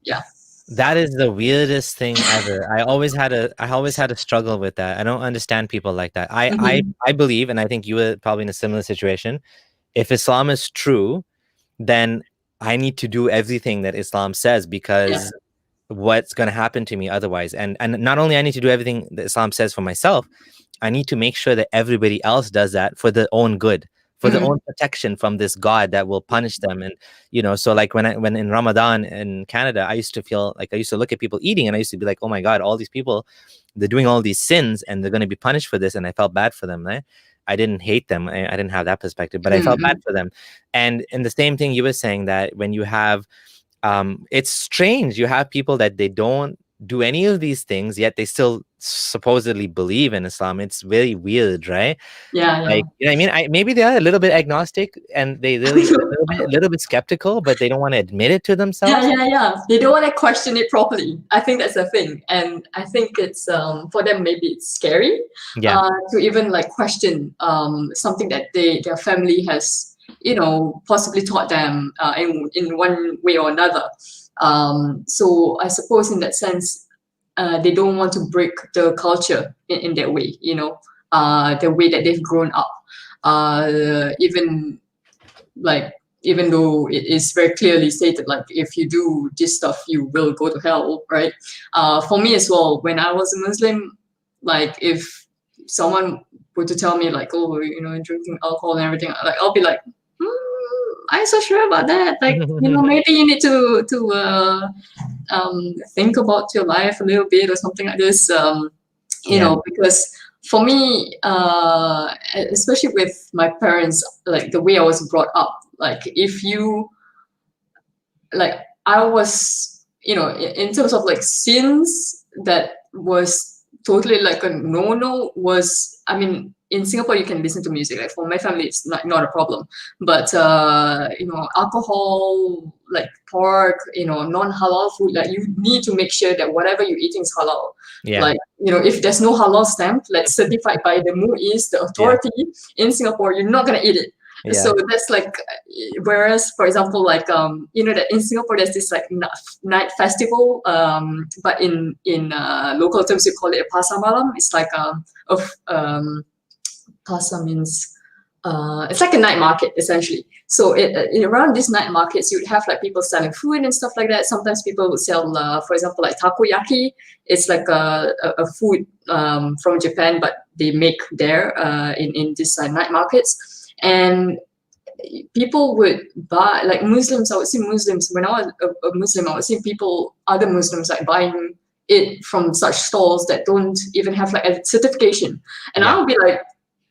Yeah. That is the weirdest thing ever. I always had a struggle with that. I don't understand people like that. I believe, and I think you were probably in a similar situation. If Islam is true, then I need to do everything that Islam says, because what's going to happen to me otherwise? And not only I need to do everything that Islam says for myself, I need to make sure that everybody else does that for their own good, for their own protection from this God that will punish them. And so like when in Ramadan in Canada, I used to look at people eating, and I used to be like, oh my God, all these people, they're doing all these sins and they're going to be punished for this. And I felt bad for them, right? I didn't hate them. I didn't have that perspective, but I felt bad for them. And the same thing you were saying, that when you have it's strange, you have people that they don't do any of these things, yet they still supposedly believe in Islam. It's very weird, right? Like, you know what I mean? Maybe they are a little bit agnostic and they really a little bit skeptical, but they don't want to admit it to themselves. Yeah. They don't want to question it properly. I think that's the thing, and I think it's for them maybe it's scary to even like question something that their family has possibly taught them in one way or another. So I suppose in that sense, they don't want to break the culture in that way, the way that they've grown up. Even though it is very clearly stated, like if you do this stuff, you will go to hell, right? For me as well, when I was a Muslim, like if someone were to tell me like, oh, drinking alcohol and everything, like I'll be like, I'm so sure about that. Like, maybe you need to think about your life a little bit or something like this. Because for me, especially with my parents, like the way I was brought up, like if you, like I was, in terms of like sins that was totally like a no was, I mean, in Singapore, you can listen to music. Like for my family, it's not a problem. But alcohol, like pork, non-halal food, like you need to make sure that whatever you're eating is halal. Yeah. Like if there's no halal stamp, like certified by the MUIS, the authority in Singapore, you're not gonna eat it. Yeah. So that's like, whereas for example, like that in Singapore there's this like night festival, but in local terms you call it a pasar malam. It's like pasar means it's like a night market essentially. So around these night markets, you'd have like people selling food and stuff like that. Sometimes people would sell, for example, like takoyaki. It's like a food from Japan, but they make there in these night markets. And people would buy, like Muslims, I would see Muslims, when I was a Muslim, I would see people, other Muslims, like buying it from such stalls that don't even have like a certification. And I would be like,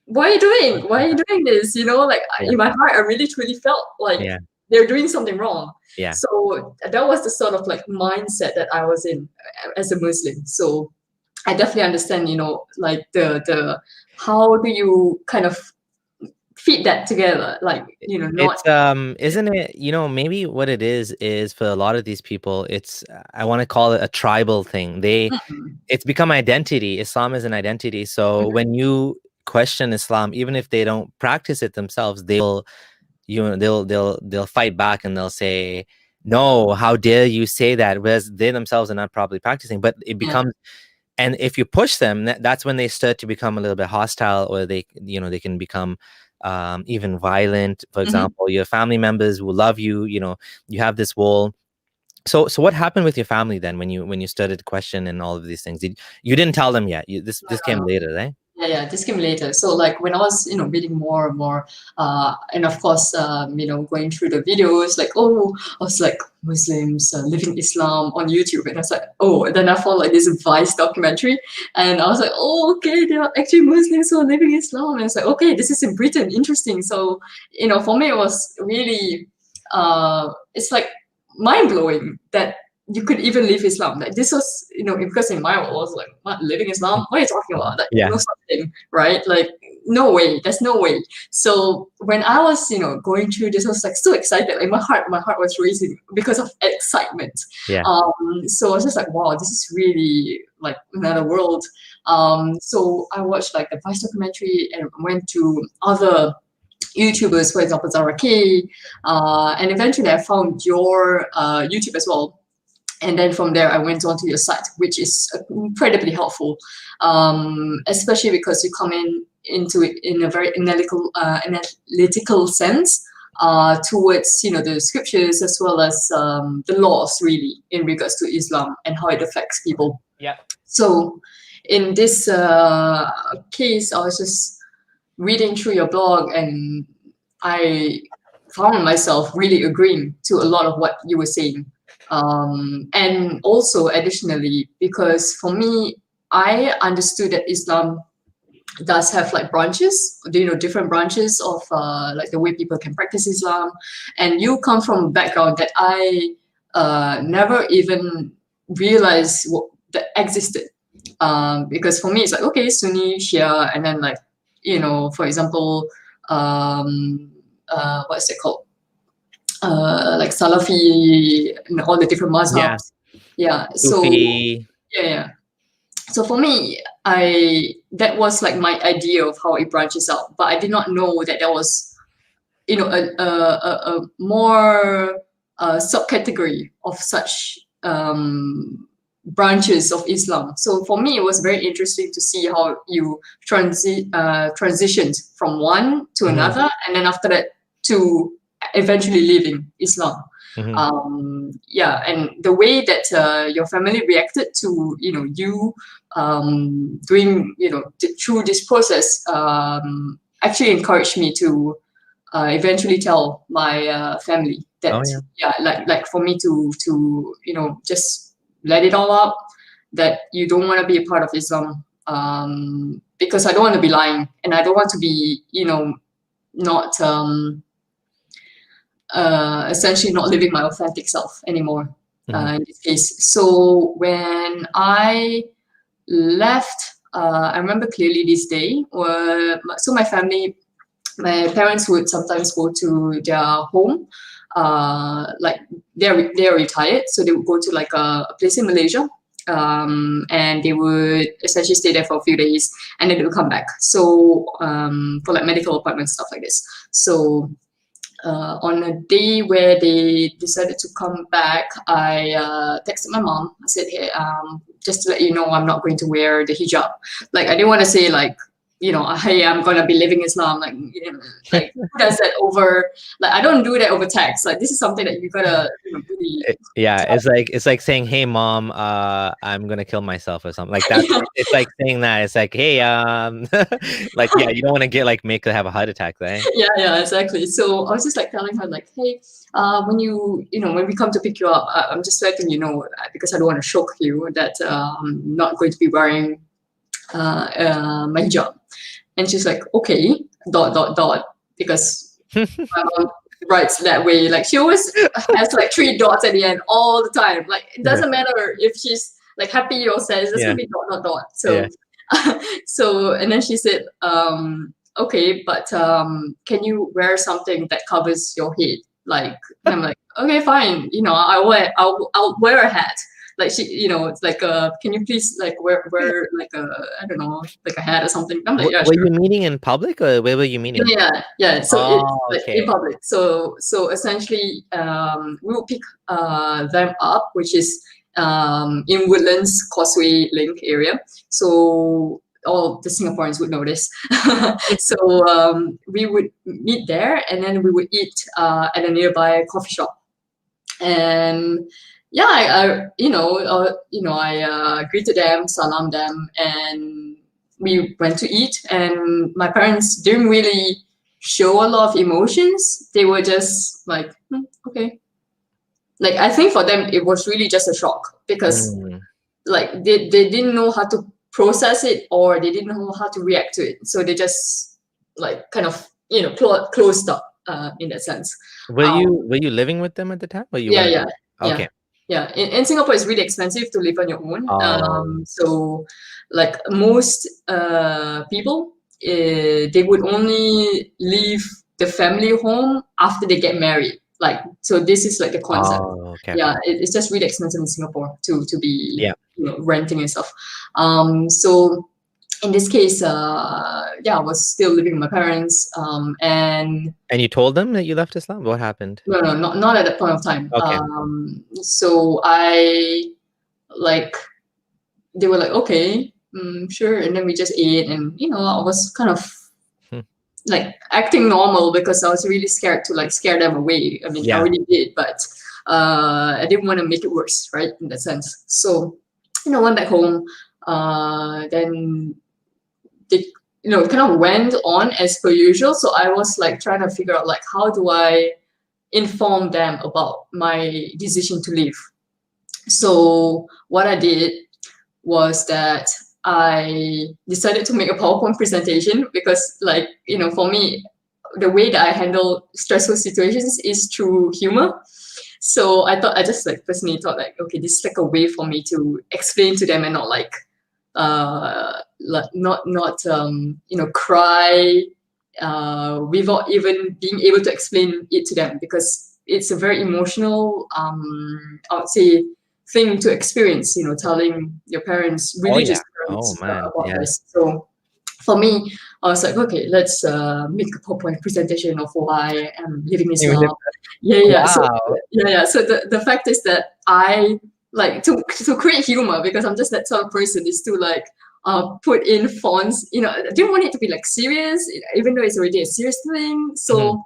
what are you doing? Why are you doing this? You know, like in my heart, I really truly felt like they're doing something wrong. So that was the sort of like mindset that I was in as a Muslim. So I definitely understand, you know, like the how do you kind of fit that together, like, you know, not it's isn't it, you know, maybe what it is for a lot of these people, it's I want to call it a tribal thing. It's become identity. Islam is an identity. So when you question Islam, even if they don't practice it themselves, they'll, you know, they'll fight back and they'll say, no, how dare you say that, whereas they themselves are not properly practicing. But it becomes, and if you push them, that's when they start to become a little bit hostile, or they, you know, they can become even violent. For example, your family members who love you, you know, you have this wall. So what happened with your family then when you started to question and all of these things? You didn't tell them yet? This came later, right? Yeah, this came later. So like when I was, you know, reading more and more, and of course, you know, going through the videos, like, oh, I was like, Muslims living Islam on YouTube, and I was like, oh, and then I found like this Vice documentary, and I was like, oh, okay, there are actually Muslims who are living Islam, and it's like, okay, this is in Britain, interesting. So, you know, for me, it was really, it's like mind blowing that you could even live Islam. Like this was, you know, because in my world, I was like, what, living Islam? What are you talking about? Like, no such thing, right? Like, no way, there's no way. So when I was, you know, going through this, I was like so excited. Like my heart was racing because of excitement. So I was just like, wow, this is really like another world. So I watched like the Vice documentary and went to other YouTubers, for example, Zara K, and eventually I found your YouTube as well. And then from there, I went on to your site, which is incredibly helpful, especially because you come into it in a very analytical sense towards, you know, the scriptures as well as the laws, really, in regards to Islam and how it affects people. So in this case, I was just reading through your blog, and I found myself really agreeing to a lot of what you were saying. And also additionally, because for me, I understood that Islam does have like branches, you know, different branches of like the way people can practice Islam. And you come from a background that I never even realized that existed. Because for me, it's like, okay, Sunni, Shia, and then like, you know, for example, what's it called? Like Salafi and all the different mazhabs. So so for me, that was like my idea of how it branches out, but I did not know that there was, you know, a more subcategory of such branches of Islam. So for me, it was very interesting to see how you transitioned from one to another, and then after that to eventually leaving Islam. And the way that your family reacted to, you know, you doing, you know, through this process actually encouraged me to eventually tell my family that like for me to you know, just let it all out, that you don't want to be a part of Islam, because I don't want to be lying, and I don't want to be, you know, not essentially not living my authentic self anymore in this case. So when I left, I remember clearly this day. So my family, my parents would sometimes go to their home. Like they're retired, so they would go to like a place in Malaysia, and they would essentially stay there for a few days, and then they would come back. So for like medical appointments, stuff like this. So on a day where they decided to come back, I texted my mom. I said, hey, just to let you know, I'm not going to wear the hijab. Like, I didn't want to say like, hey, I'm gonna be living Islam. Like who does that over? Like I don't do that over text. Like this is something that you gotta, really. It's like saying, "Hey, mom, I'm gonna kill myself" or something like that. It's like saying that. It's like, "Hey, like you don't want to get like make her have a heart attack, right?" Yeah, exactly. So I was just like telling her like, hey, when when we come to pick you up, I'm just letting you know because I don't want to shock you that I'm not going to be wearing my hijab. And she's like, okay, ... because my mom writes that way. Like she always has like 3 dots at the end all the time. Like it doesn't matter if she's like happy or sad, it's just gonna be ... So so and then she said, okay, but can you wear something that covers your head? Like I'm like, okay, fine. I'll wear a hat. Like she, it's like, can you please like wear like a, I don't know, like a hat or something? I'm like, yeah, Were sure. you meeting in public or where were you meeting? Yeah. So it's like okay. in public. So essentially, we will pick them up, which is in Woodlands Causeway Link area. So all the Singaporeans would know this. So we would meet there, and then we would eat at a nearby coffee shop. And yeah, I greeted them, salam them, and we went to eat. And my parents didn't really show a lot of emotions. They were just like, okay. Like I think for them it was really just a shock because like they didn't know how to process it, or they didn't know how to react to it. So they just like kind of closed up in that sense. Were you living with them at the time? Or you Yeah, went? yeah, Okay. yeah. In Singapore, it's really expensive to live on your own. Oh. So like most people, they would only leave the family home after they get married. Like, so this is like the concept. Oh, okay. Yeah, it's just really expensive in Singapore to be renting and stuff. So in this case, I was still living with my parents, and you told them that you left Islam? What happened? no, not at that point of time. Okay. So I like, they were like, okay, sure, and then we just ate, and I was kind of like acting normal because I was really scared to like scare them away. I mean, I already did, but I didn't want to make it worse, right? In that sense. So went back home. Then they kind of went on as per usual. So I was like trying to figure out like how do I inform them about my decision to leave. So what I did was that I decided to make a PowerPoint presentation because, like, for me, the way that I handle stressful situations is through humor. So I just like personally thought like, okay, this is like a way for me to explain to them and not like cry without even being able to explain it to them, because it's a very emotional, I would say, thing to experience, telling your parents, religious parents, about this. So for me, I was like, okay, let's make a PowerPoint presentation of why I'm living Islam. Yeah. Wow. So the fact is that I like to create humor, because I'm just that sort of person, is to like put in fonts. I didn't want it to be like serious, even though it's already a serious thing. So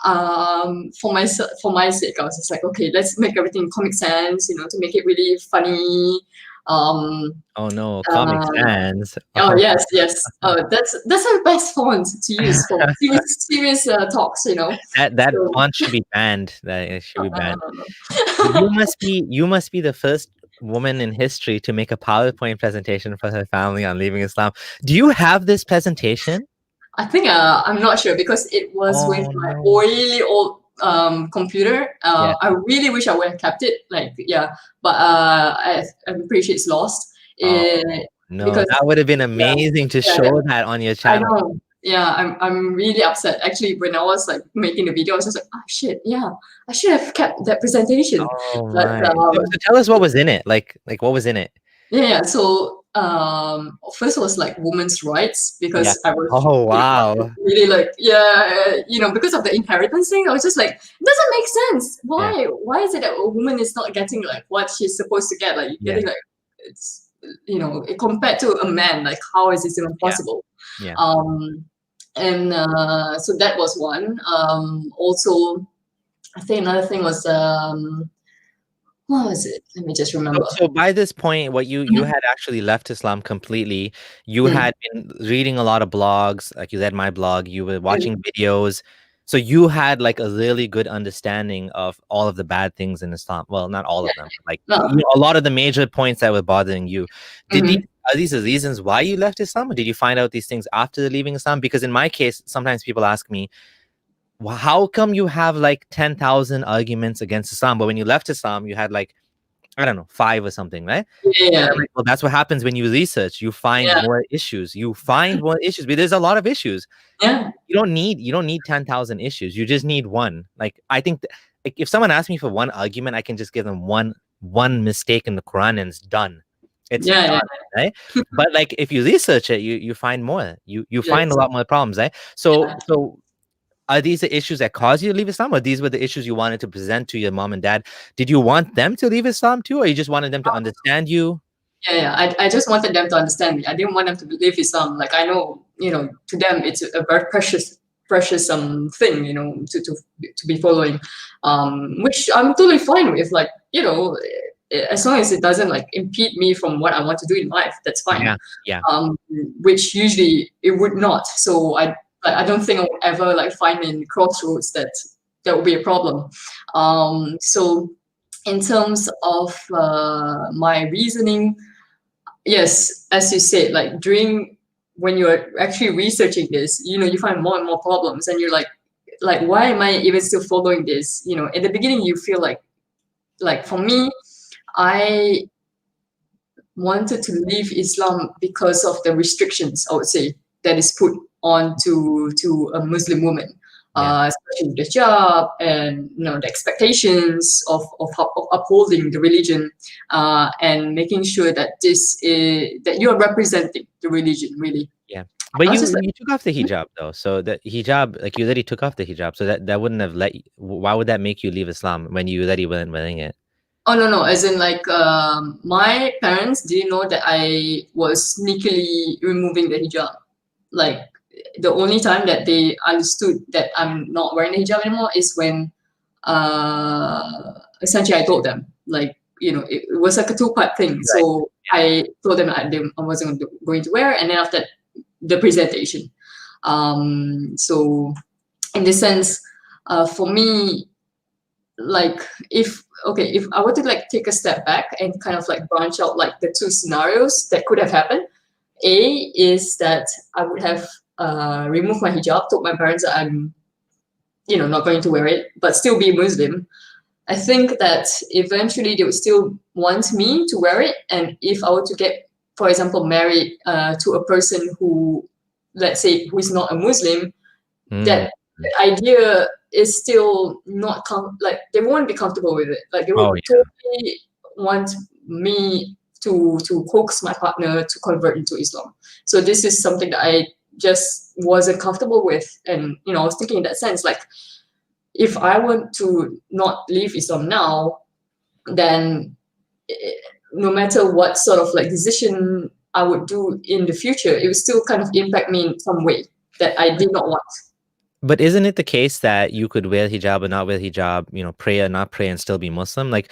for my sake, I was just like, okay, let's make everything Comic Sans, to make it really funny. Oh no, Comic Sans. Oh yes. That's the best font to use for serious talks. That So, font should be banned. That it should be banned. no. You must be the first woman in history to make a PowerPoint presentation for her family on leaving Islam. Do you have this presentation? I think I'm not sure, because it was with my oily old computer. I really wish I would have kept it. But I'm pretty sure it's lost. No, because that would have been amazing to show that on your channel. I know. Yeah, I'm really upset. Actually, when I was like making the video, I was just like, oh shit, yeah, I should have kept that presentation. Oh my! So tell us what was in it. Like what was in it? Yeah. So first was like women's rights, because I was really like, because of the inheritance thing. I was just like, it doesn't make sense. Why is it that a woman is not getting like what she's supposed to get? Like getting like, it's compared to a man, like how is this even Yeah. possible? Yeah. And so that was one. Also, I think another thing was what was it? Let me just remember. So by this point, what you Mhm. had actually left Islam completely. You Mm, had been reading a lot of blogs, like you read my blog. You were mm. watching videos, so you had like a really good understanding of all of the bad things in Islam. Well, not all Yeah. of them, but like No. a lot of the major points that were bothering you. Did these Mhm. Are these the reasons why you left Islam, or did you find out these things after leaving Islam? Because in my case, sometimes people ask me, well, how come you have like 10,000 arguments against Islam, but when you left Islam, you had like, I don't know, 5 or something, right? And Yeah. I'm like, well, that's what happens when you research. You find Yeah. more issues. You find more issues, but there's a lot of issues. Yeah. You don't need 10,000 issues. You just need one. Like I think like, if someone asks me for one argument, I can just give them one mistake in the Quran and it's done. It's Yeah. Yeah. done, right? But like if you research it, you find more. You find a Yes. lot more problems, right? Yeah. So are these the issues that caused you to leave Islam, or these were the issues you wanted to present to your mom and dad? Did you want them to leave Islam too, or you just wanted them to understand you? Yeah, yeah. I just wanted them to understand me. I didn't want them to believe Islam. Like I know, to them it's a very precious thing, to be following, which I'm totally fine with. Like as long as it doesn't like impede me from what I want to do in life, that's fine. Yeah, yeah, Um, which usually it would not. So I don't think I would ever like find in crossroads that would be a problem. So in terms of my reasoning, yes, as you said, like during when you're actually researching this, you find more and more problems, and you're like, why am I even still following this? In the beginning, you feel like for me, I wanted to leave Islam because of the restrictions, I would say, that is put on to a Muslim woman, yeah. especially with the hijab and the expectations of upholding the religion, and making sure that that you are representing the religion really. Yeah. But I was you just like, you took off the hijab though. So the hijab, like you already took off the hijab. So that wouldn't have let you, why would that make you leave Islam when you already weren't wearing it? oh no, as in like my parents didn't know that I was sneakily removing the hijab. Like the only time that they understood that I'm not wearing the hijab anymore is when essentially I told them, like, it was like a two-part thing. Right. So I told them I wasn't going to wear, and then after that, the presentation. So in this sense, for me, like if I were to like take a step back and kind of like branch out like the two scenarios that could have happened. A is that I would have removed my hijab, told my parents that I'm, not going to wear it, but still be Muslim. I think that eventually they would still want me to wear it. And if I were to get, for example, married to a person who, let's say, who is not a Muslim, Mm. that idea is still not like they won't be comfortable with it. Like they would Oh yeah. totally want me to coax my partner to convert into Islam. So this is something that I just wasn't comfortable with, and I was thinking in that sense, like if I want to not leave Islam now, then no matter what sort of like decision I would do in the future, it would still kind of impact me in some way that I did not want. But isn't it the case that you could wear hijab or not wear hijab, pray or not pray and still be Muslim? Like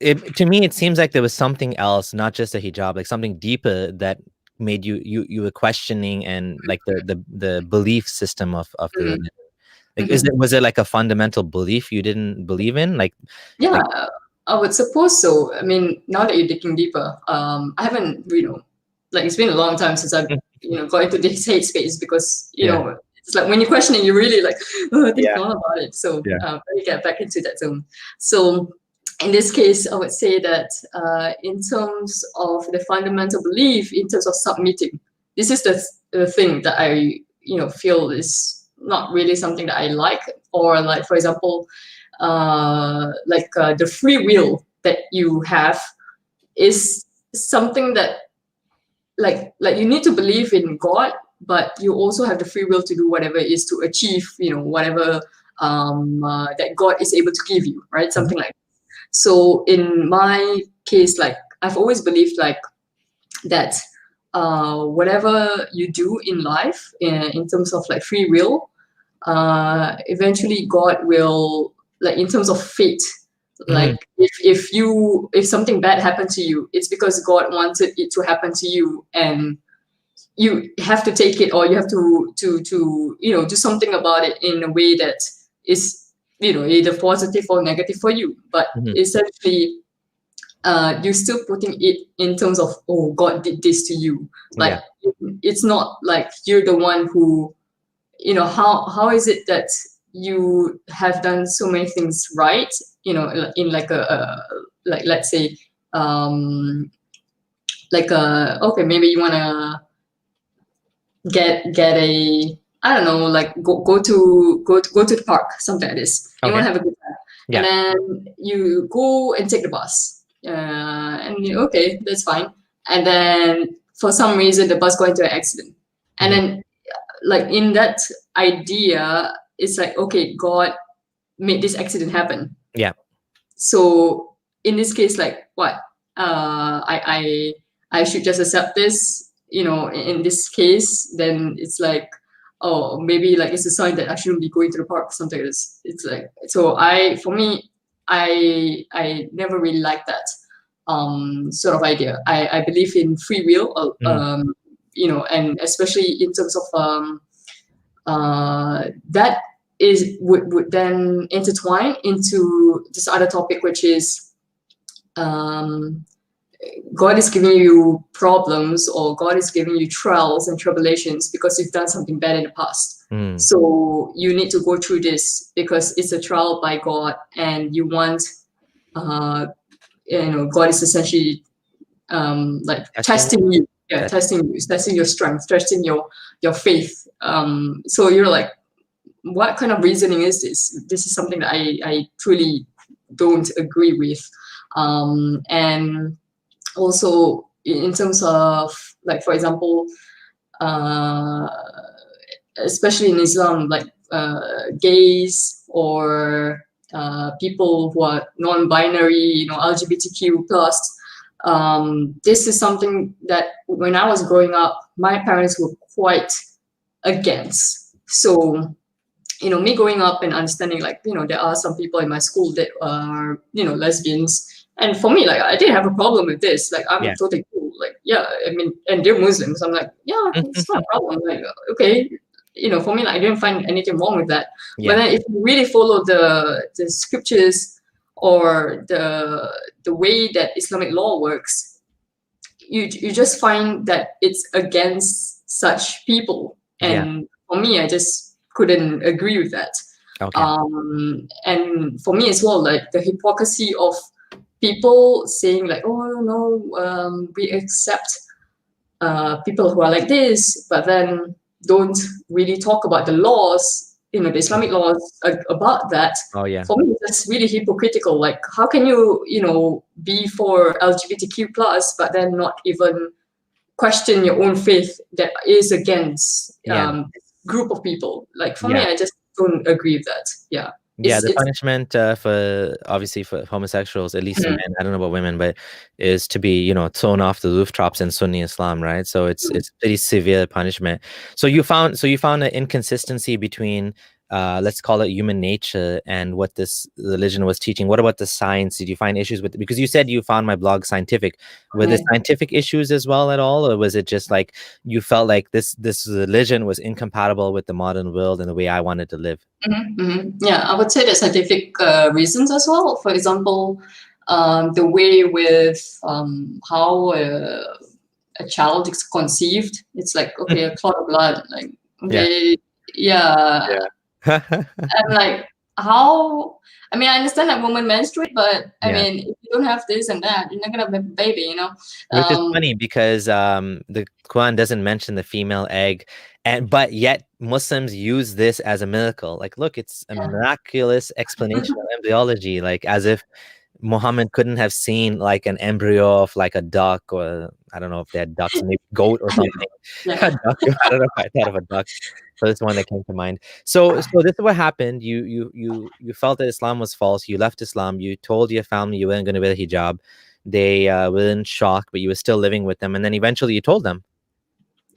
to me, it seems like there was something else, not just a hijab, like something deeper that made you were questioning and like the belief system of the Mhm. religion. Like, Mhm. was there like a fundamental belief you didn't believe in? Yeah, Like, I would suppose so. I mean, now that you're digging deeper, I haven't, like it's been a long time since I've, got into this hate space because, yeah, it's like when you're questioning, you really like, oh, think yeah, more about it. So yeah. let me get back into that zone. So in this case, I would say that in terms of the fundamental belief, in terms of submitting, this is the thing that I, feel is not really something that I like, or like, for example, the free will that you have is something that like you need to believe in God, but you also have the free will to do whatever it is to achieve, whatever that God is able to give you, right? Mhm. Something like that. So in my case, like I've always believed like that whatever you do in life, in terms of like free will, eventually God will, like in terms of fate, like if something bad happened to you, it's because God wanted it to happen to you, and you have to take it, or you have to do something about it in a way that is either positive or negative for you. But essentially, you're still putting it in terms of, oh, God did this to you. Like, it's not like you're the one who, how is it that you have done so many things right, in like like, let's say, like okay, maybe you want to get a, I don't know, like go to the park, something like this. You want to have a good time, and then you go and take the bus, and okay, that's fine. And then for some reason the bus got into an accident, and then like in that idea, it's like, okay, God made this accident happen. Yeah. So in this case, like what? I should just accept this, in this case. Then it's like, oh, maybe like it's a sign that I shouldn't be going to the park, something like this. It's like, so for me, I never really liked that sort of idea. I believe in free will, and especially in terms of that would then intertwine into this other topic, which is God is giving you problems, or God is giving you trials and tribulations because you've done something bad in the past. So you need to go through this because it's a trial by God, and you want, God is essentially like testing you, testing your strength, testing your faith. So you're like, what kind of reasoning is this? This is something that I truly don't agree with. And also in terms of, like, for example, especially in Islam, like gays or people who are non-binary, LGBTQ plus. This is something that when I was growing up, my parents were quite against. So, me growing up and understanding, like, there are some people in my school that are, lesbians. And for me, like, I didn't have a problem with this. Like, I'm totally cool. Like, yeah, I mean, and they're Muslims. I'm like, yeah, it's not a problem. Like, okay, for me, like, I didn't find anything wrong with that. But then if you really follow the scriptures or the way that Islamic law works, you just find that it's against such people. And for me, I just couldn't agree with that. And for me as well, like the hypocrisy of people saying like, oh no, we accept people who are like this, but then don't really talk about the laws, the Islamic laws about that. For me, that's really hypocritical. Like, how can you, be for LGBTQ plus, but then not even question your own faith that is against group of people? Like, for me, I just don't agree with that. The punishment for homosexuals, at least men, I don't know about women, but is to be, thrown off the rooftops in Sunni Islam, right? So it's pretty severe punishment. So you found an inconsistency between let's call it human nature and what this religion was teaching. What about the science? Did you find issues with it? Because you said you found my blog scientific. Were there scientific issues as well at all, or was it just like you felt like this religion was incompatible with the modern world and the way I wanted to live? Yeah, I would say there's scientific reasons as well. For example, the way with how a child is conceived. It's like, okay, a clot of blood. Like, okay, I'm like, how? I mean, I understand that women menstruate, but I mean, if you don't have this and that, you're not gonna have a baby, Which is funny because the Quran doesn't mention the female egg, but yet Muslims use this as a miracle. Like, look, it's a miraculous explanation of embryology, like as if Muhammad couldn't have seen like an embryo of like a duck, or I don't know if they had ducks, maybe goat or something. A duck. I don't know if I thought of a duck. So that's one that came to mind. So this is what happened. You felt that Islam was false. You left Islam. You told your family you weren't going to wear hijab. they were in shock, but you were still living with them, and then eventually you told them.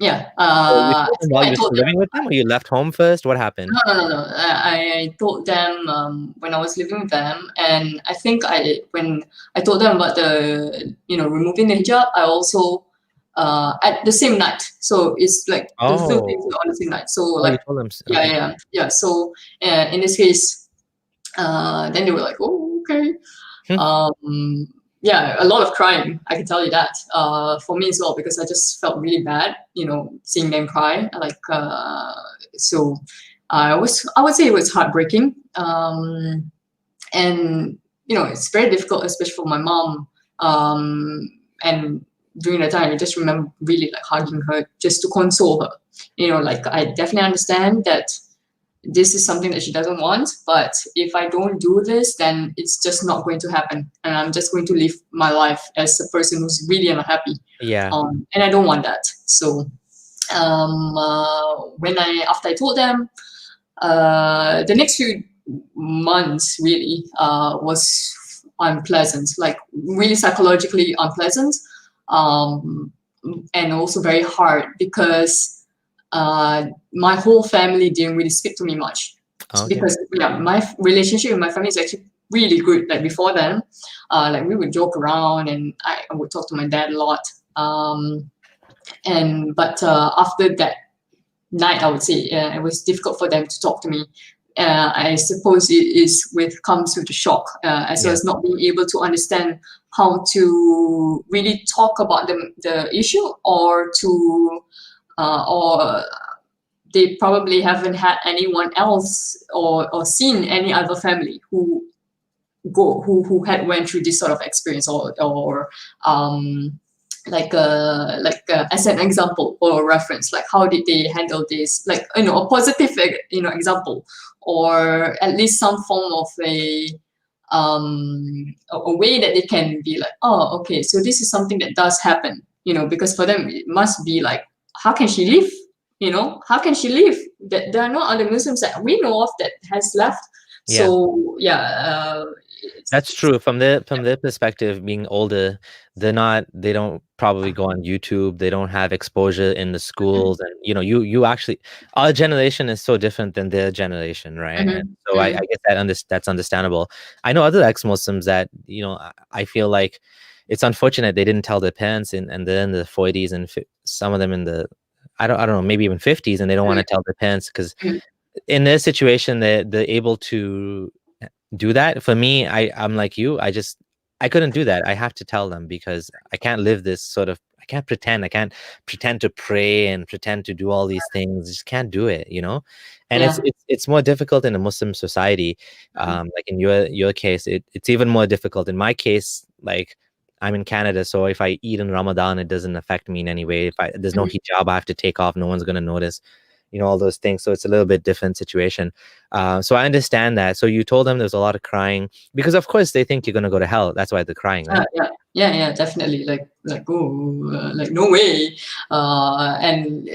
Yeah. So you told them while I you were told still them. living with them, or you left home first? What happened? No. I told them when I was living with them, and I think when I told them about the removing the hijab, I also at the same night. So it's like the two things Oh, were on the same night. So oh, you like told them. Okay. yeah. So in this case, then they were like, oh, okay. Yeah, a lot of crying, I can tell you that. For me as well, because I just felt really bad, seeing them cry. So I would say it was heartbreaking. And it's very difficult, especially for my mom. And during that time, I just remember really like hugging her just to console her. Like I definitely understand that this is something that she doesn't want, but if I don't do this, then it's just not going to happen, and I'm just going to live my life as a person who's really unhappy. Yeah. And I don't want that. So after I told them, the next few months really was unpleasant, like really psychologically unpleasant, um, and also very hard because my whole family didn't really speak to me much. Okay. Because my relationship with my family is actually really good. Like before then, like we would joke around, and I would talk to my dad a lot. But after that night, I would say it was difficult for them to talk to me. I suppose comes with a shock, as well as not being able to understand how to really talk about the issue, or they probably haven't had anyone else or seen any other family who had went through this sort of experience, or as an example or a reference, like how did they handle this, like a positive example, or at least some form of a way that they can be like, oh, okay, so this is something that does happen, because for them it must be like, how can she live, how can she live, that there are no other Muslims that we know of that has left. So That's true. From their perspective, being older, they don't probably go on YouTube. They don't have exposure in the schools, and you actually, our generation is so different than their generation, right? And so I guess that's understandable. I know other ex-Muslims that I feel like it's unfortunate they didn't tell their parents, and they're in the 40s, and some of them in the I don't know, maybe even 50s, and they don't want to tell their parents because in their situation they're able to do that. For me, I'm like you. I couldn't do that. I have to tell them because I can't live this sort of. I can't pretend to pray and pretend to do all these things. I just can't do it, And it's more difficult in a Muslim society. Like in your case, it's even more difficult. In my case, like I'm in Canada, so if I eat in Ramadan, it doesn't affect me in any way. If there's no hijab, I have to take off. No one's gonna notice. All those things. So it's a little bit different situation. So I understand that. So you told them there's a lot of crying because, of course, they think you're going to go to hell. That's why they're crying, right? Yeah, definitely. Like no way. And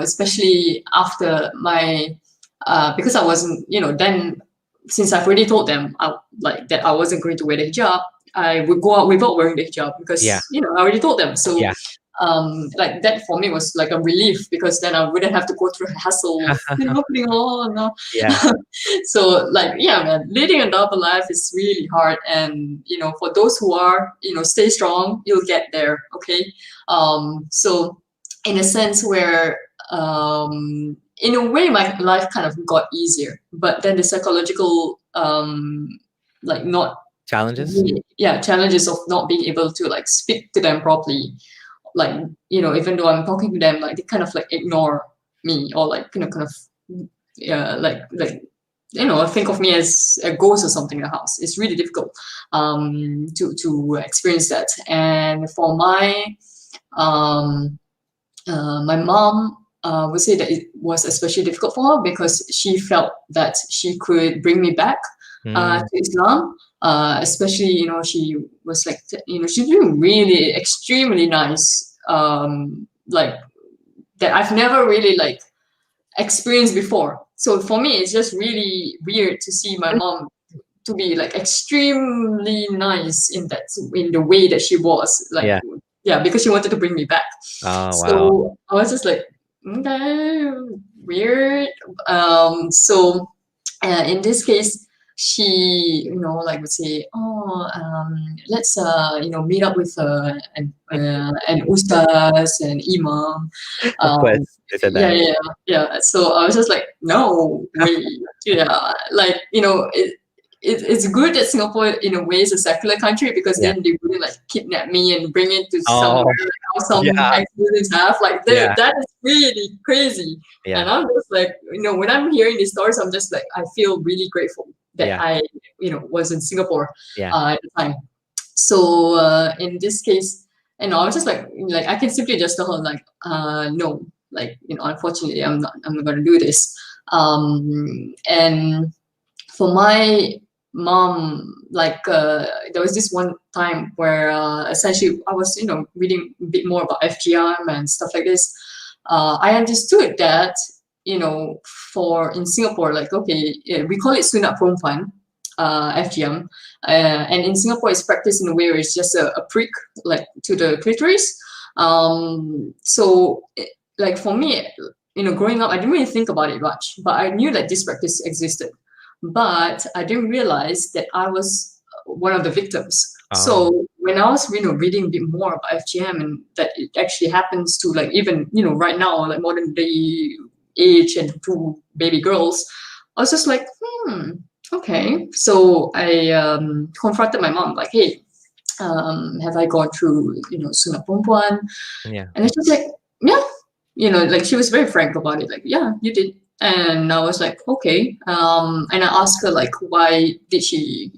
especially after my, because I wasn't, then since I've already told them that I wasn't going to wear the hijab, I would go out without wearing the hijab because I already told them. So like that for me was like a relief because then I wouldn't have to go through the hassle of putting on. So man, leading a double life is really hard, and for those who are stay strong, you'll get there. Okay. So in a sense where in a way my life kind of got easier, but then the psychological not challenges challenges of not being able to like speak to them properly, like even though I'm talking to them, like they kind of like ignore me, or like kind of think of me as a ghost or something in the house. It's really difficult to experience that. And for my mom would say that it was especially difficult for her because she felt that she could bring me back to Islam. Especially, she was like, she's been really extremely nice, like that I've never really like experienced before. So for me, it's just really weird to see my mom to be like extremely nice in the way that she was, like, Yeah. yeah, because she wanted to bring me back. Oh, wow. So I was just like, okay, weird. So in this case, she, like would say, oh, let's meet up with an ustaz and imam. Of Um, course, they said yeah, that. yeah, yeah. So I was just like, no, wait, yeah, like, it's good that Singapore, in a way, is a secular country, because Yeah. then they wouldn't like kidnap me and bring it to somewhere, Oh, like how some yeah. ex-Muslims have. Like, Yeah. that is really crazy. Yeah. And I'm just like, when I'm hearing these stories, I'm just like, I feel really grateful that Yeah. I, was in Singapore Yeah. at the time. So in this case, I was just like I can simply just tell her like, no, like, unfortunately, I'm not gonna do this. And for my mom, like, there was this one time where essentially I was, reading a bit more about FGM and stuff like this. I understood that, for in Singapore, like, okay, we call it sunat perempuan, FGM, and in Singapore it's practiced in a way where it's just a prick, like, to the clitoris. Like, for me, growing up, I didn't really think about it much, but I knew that this practice existed, but I didn't realize that I was one of the victims. Oh, So when I was, reading a bit more about FGM, and that it actually happens to, like, even, right now, like modern day age, and to baby girls, I was just like, okay. So I confronted my mom, like, hey, have I gone through, sunat perempuan? yeah. And it's just like, yeah, like, she was very frank about it. Like, yeah, you did. And I was like, okay. And I asked her, like, why did she,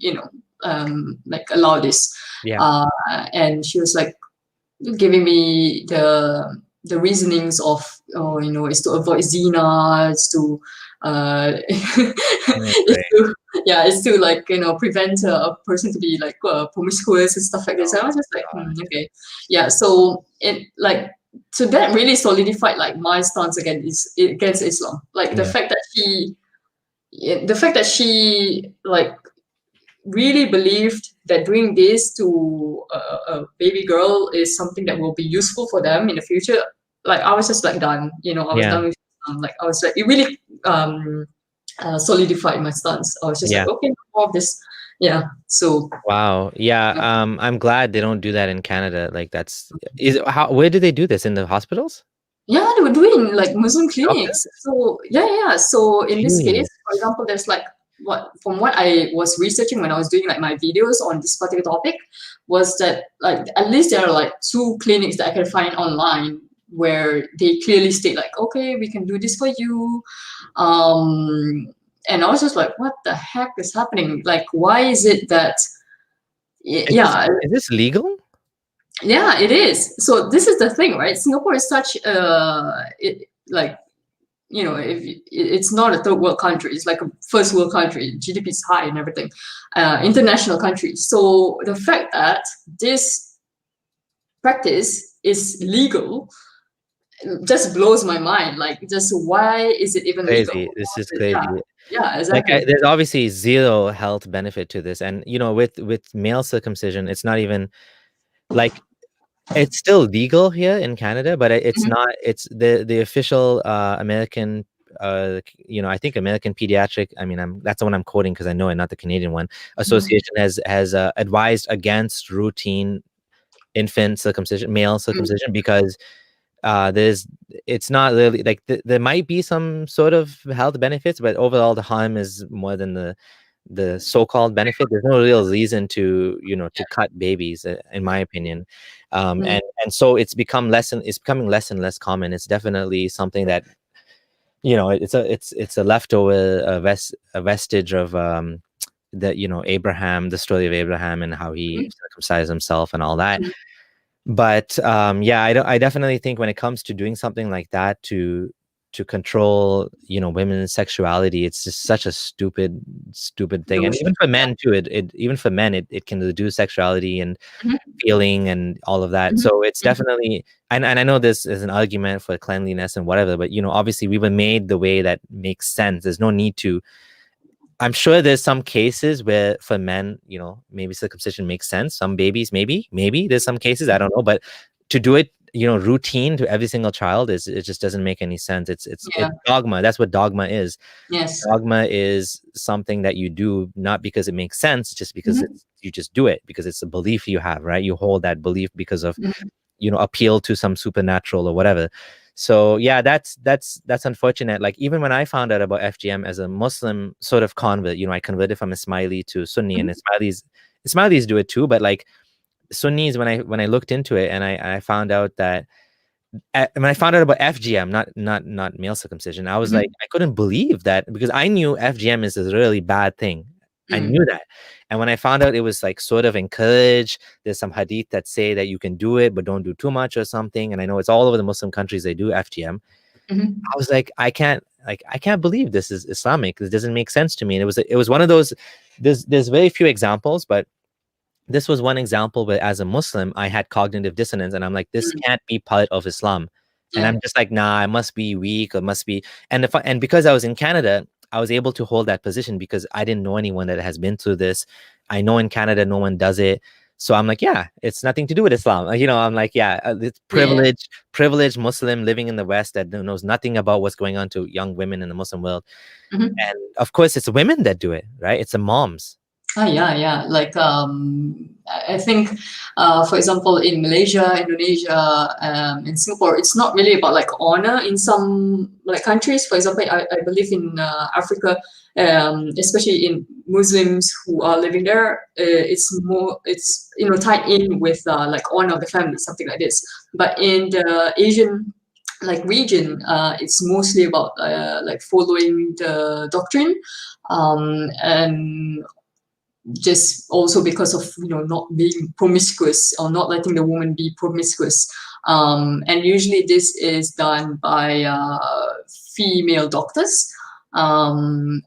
like, allow this? Yeah. And she was like giving me the reasonings of, oh, it's to avoid zina, it's to, Oh, it's great. to, yeah, it's to, like, prevent a person to be like promiscuous and stuff like this. Oh And I was just my like, God. okay, yeah. So it, like, so that really solidified, like, my stance against Islam. Like, Yeah. the fact that she, like, really believed that doing this to a baby girl is something that will be useful for them in the future. Like, I was just like done. I was Yeah. done with like, I was like, it really solidified my stance. I was just like, Yeah. okay, more of this. Yeah. So Wow. Yeah. I'm glad they don't do that in Canada. Like where do they do this? In the hospitals? yeah, they were doing like Muslim Doctors? clinics. So yeah. So in this case, Jeez. for example, there's like, what I was researching when I was doing like my videos on this particular topic, was that, like, at least there are like 2 clinics that I can find online where they clearly state, like, okay, we can do this for you. And I was just like, what the heck is happening? Like, why is it that, yeah, Is this legal? yeah, it is. So this is the thing, right? Singapore is such like, if it's not a third world country, it's like a first world country. GDP is high and everything, international country. So the fact that this practice is legal just blows my mind. Like, just why is it even legal? Crazy. This is Yeah, crazy. yeah, Like exactly. there's obviously zero health benefit to this, and with male circumcision, it's not even like it's still legal here in Canada, but it's Mhm, not. It's the official American. I think American Pediatric. I mean, that's the one I'm quoting because I know it, not the Canadian one. mhm, Association has advised against routine infant circumcision, male mhm, circumcision, because it's not really like there might be some sort of health benefits, but overall the harm is more than the so-called benefit. There's no real reason to cut babies, in my opinion. mhm, And so it's becoming less and less common. It's definitely something that it's a leftover, a vestige of Abraham, the story of Abraham, and how he circumcised himself and all that. mhm, But yeah, I definitely think when it comes to doing something like that to control women's sexuality, it's just such a stupid thing. And delusion. even for men too, even for men it can reduce sexuality and Mhm, feeling and all of that. mhm, So it's mhm, definitely, and I know this is an argument for cleanliness and whatever, but obviously we were made the way that makes sense. There's no need to I'm sure there's some cases where for men, maybe circumcision makes sense. Some babies, maybe there's some cases, I don't know, but to do it, routine to every single child it just doesn't make any sense. It's Yeah. dogma. That's what dogma is. Yes. Dogma is something that you do not because it makes sense, just because Mhm. you just do it because it's a belief you have, right? You hold that belief because of Mhm. appeal to some supernatural or whatever. So yeah, that's unfortunate. Like even when I found out about FGM as a Muslim sort of convert, I converted from Ismaili to Sunni, and Mhm. Ismailis do it too, but like Sunnis, when I looked into it and I found out that when I found out about FGM, not male circumcision, I was like, Mhm. I couldn't believe that, because I knew FGM is a really bad thing. I Mm. knew that. And when I found out it was like sort of encouraged, there's some hadith that say that you can do it, but don't do too much or something. And I know it's all over the Muslim countries, they do FGM. Mhm. I was like, I can't believe this is Islamic. This doesn't make sense to me. And it was one of those, there's very few examples, but this was one example where as a Muslim, I had cognitive dissonance, and I'm like, this Mm. can't be part of Islam. And Yeah. I'm just like, nah, I must be weak, or must be. And because I was in Canada, I was able to hold that position because I didn't know anyone that has been through this. I know in Canada, no one does it. So I'm like, yeah, it's nothing to do with Islam. I'm like, yeah, it's Yeah. privileged Muslim living in the West that knows nothing about what's going on to young women in the Muslim world. Mhm. And of course, it's women that do it, right? It's the moms. Oh, yeah, yeah. Like, I think, for example, in Malaysia, Indonesia, in Singapore, it's not really about like honor in some like countries. For example, I believe in Africa, especially in Muslims who are living there, it's tied in with like honor of the family, something like this. But in the Asian like region, it's mostly about like following the doctrine, and just also because of not being promiscuous or not letting the woman be promiscuous, and usually this is done by female doctors, and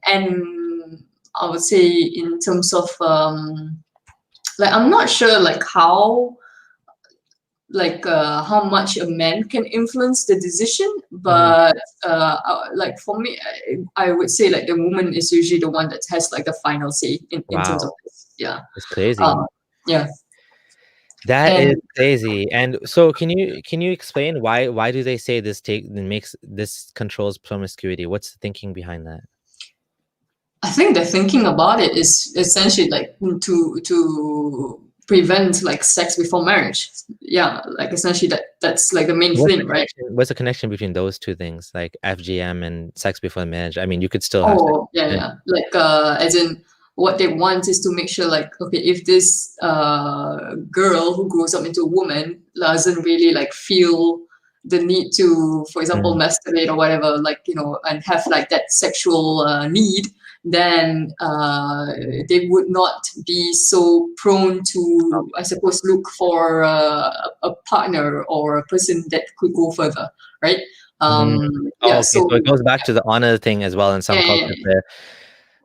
I would say in terms of like I'm not sure like how much a man can influence the decision, Mhm. but like for me, I would say like the woman is usually the one that has like the final say in terms of Wow, this. Yeah. it's crazy. uh, yeah. That is And crazy. And so can you explain why do they say this controls promiscuity? What's the thinking behind that? I think the thinking about it is essentially like to prevent like sex before marriage. Yeah, like essentially that's like the main What's the thing, right? connection? What's the connection between those two things, like FGM and sex before marriage? I mean, you could still have sex. Oh, yeah, yeah. Like, as in, what they want is to make sure, like, okay, if this girl who grows up into a woman doesn't really like feel the need to, for example, Mhm. masturbate or whatever, like and have like that sexual need, then they would not be so prone to, I suppose, look for a partner or a person that could go further, right? Mm. Oh, Yeah. okay. So So it goes back to the honor thing as well in some yeah, yeah, cultures, where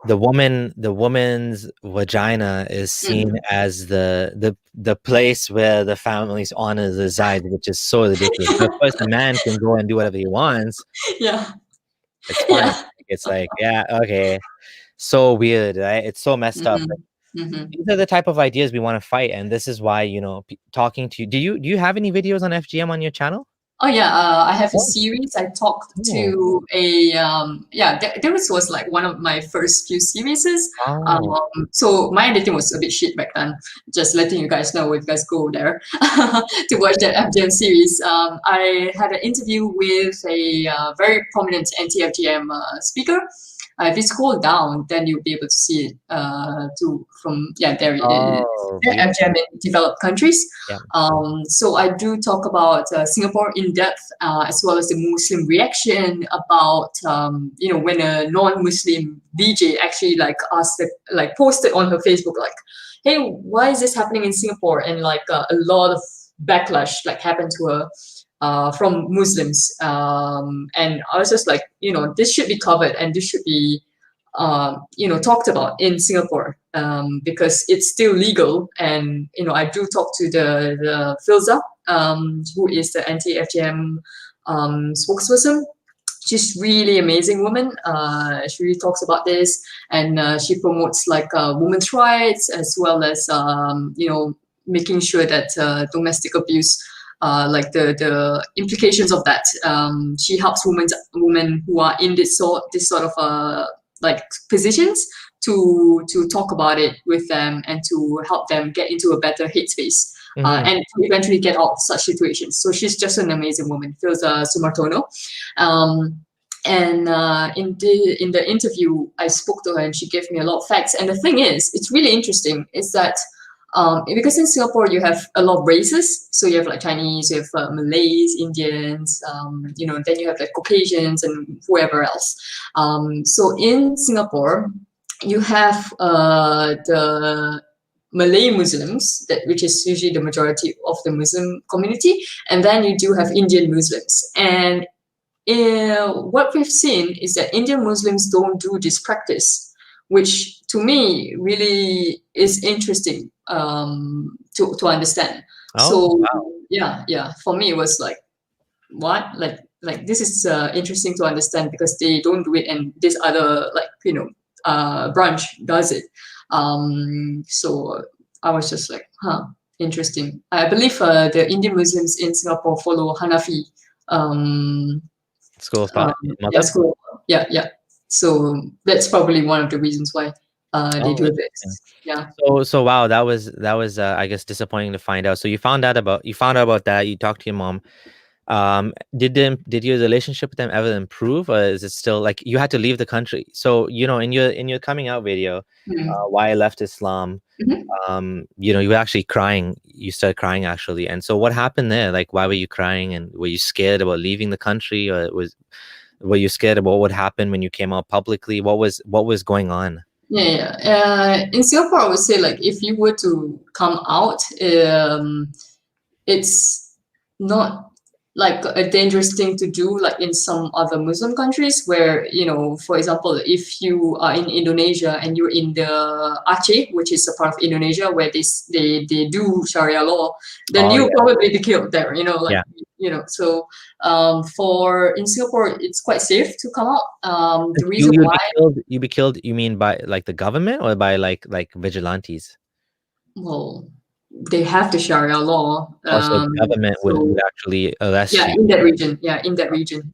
the woman's vagina is yeah. seen as the place where the family's honor resides, which is so ridiculous. But of course, the man can go and do whatever he wants. Yeah, It's fine. yeah. It's like, yeah, okay. So weird, right? It's so messed up. Mhm, mhm. These are the type of ideas we want to fight, and this is why, talking to you. Do you have any videos on FGM on your channel? Oh yeah, I have a Oh, series. I talked cool. to a yeah. This was like one of my first few series. Oh, So my editing was a bit shit back then. Just letting you guys know if you guys go there to watch that FGM series. I had an interview with a very prominent anti-FGM speaker. If you scroll down, then you'll be able to see it from yeah, there it is. oh, There beautiful. FGM in developed countries. Yeah. So I do talk about Singapore in depth, as well as the Muslim reaction about when a non-Muslim DJ actually like asked like posted on her Facebook like, "Hey, why is this happening in Singapore?" And like a lot of backlash like happened to her from Muslims, and I was just like, this should be covered and this should be talked about in Singapore, because it's still legal. And I do talk to the Filza, who is the anti-FGM spokesperson. she's really amazing woman. She really talks about this, and she promotes like women's rights, as well as making sure that domestic abuse, like the implications of that. She helps women who are in this sort of like positions to talk about it with them, and to help them get into a better headspace. And to eventually get out of such situations. So she's just an amazing woman, Filza Sumartono. And in the interview, I spoke to her, and she gave me a lot of facts. And the thing is, it's really interesting, is that because in Singapore you have a lot of races, so you have like Chinese, you have Malays, Indians, then you have like Caucasians and whoever else. So in Singapore, you have the Malay Muslims, which is usually the majority of the Muslim community, and then you do have Indian Muslims. And what we've seen is that Indian Muslims don't do this practice, which to me really is interesting to understand. Oh, so wow. yeah, for me it was like, what, like this is interesting to understand, because they don't do it, and this other branch does it. So I was just like, interesting. I believe the Indian Muslims in Singapore follow Hanafi School of thought. yeah, school. Yeah. So that's probably one of the reasons why they do this. Yeah. So wow, that was I guess disappointing to find out. So you found out about that. You talked to your mom. Did your relationship with them ever improve, or is it still like you had to leave the country? So in your coming out video, why I left Islam, you were actually crying. You started crying actually, and so what happened there? Like, why were you crying, and were you scared about leaving the country, or were you scared about what would happen when you came out publicly? What was going on? Yeah. In Singapore, I would say, like, if you were to come out, it's not like a dangerous thing to do, like in some other Muslim countries, where, for example, if you are in Indonesia and you're in the Aceh, which is a part of Indonesia where they do Sharia law, then you'll probably be killed there. So for in Singapore, it's quite safe to come out. The reason why you'd be killed, you mean by like the government, or by like vigilantes? Well, they have the Sharia law. Also, the government would actually arrest you. In that region.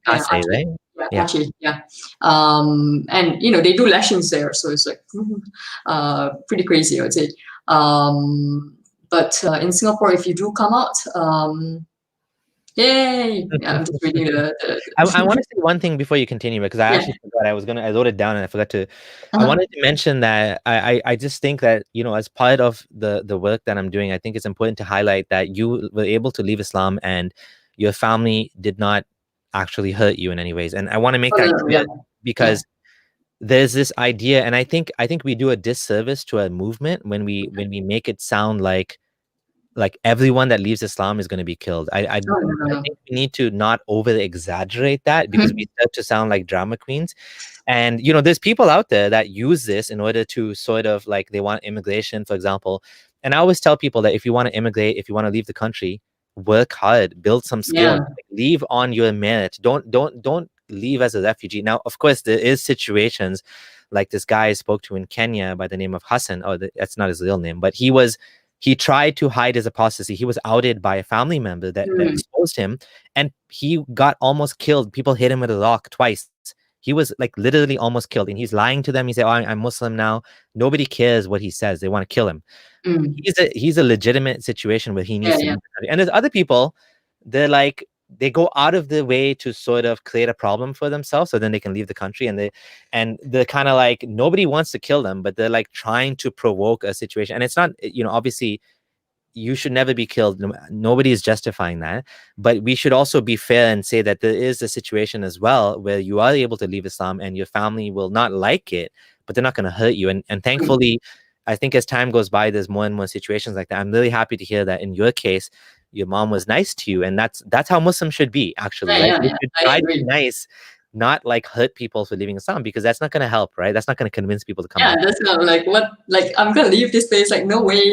Aceh, right? Aceh, yeah. And they do lashings there, so it's like pretty crazy, I would say. But in Singapore, if you do come out, yay! Yeah, I'm just reading the I want to say one thing before you continue, because I actually forgot. I wrote it down and I forgot to. I wanted to mention that I just think that as part of the work that I'm doing, I think it's important to highlight that you were able to leave Islam and your family did not actually hurt you in any ways. And I want to make that clear, because there's this idea, and I think we do a disservice to a movement when we make it sound like everyone that leaves Islam is going to be killed. I think we need to not over exaggerate that, because we start to sound like drama queens. And there's people out there that use this in order to sort of like, they want immigration, for example. And I always tell people that if you want to immigrate, if you want to leave the country, work hard, build some skills, leave on your merit. Don't leave as a refugee. Now, of course, there is situations like this guy I spoke to in Kenya by the name of Hassan. Oh, that's not his real name, but he tried to hide his apostasy. He was outed by a family member that exposed him, and he got almost killed. People hit him with a rock twice. He was like literally almost killed, and he's lying to them. He said, I'm Muslim now. Nobody cares what he says. They want to kill him. He's a legitimate situation where he needs to leave the country. And there's other people, they go out of their way to sort of create a problem for themselves so then they can leave the country, and they're kind of like, nobody wants to kill them, but they're like trying to provoke a situation. And it's not, obviously you should never be killed. Nobody is justifying that, but we should also be fair and say that there is a situation as well where you are able to leave Islam and your family will not like it, but they're not going to hurt you. And thankfully, I think as time goes by, there's more and more situations like that. I'm really happy to hear that in your case, your mom was nice to you, and that's how Muslims should be, actually. You should try to be nice, not like hurt people for leaving Islam, because that's not going to help, right? That's not going to convince people to come back. That's not like, what, like, I'm gonna leave this place, like, no way,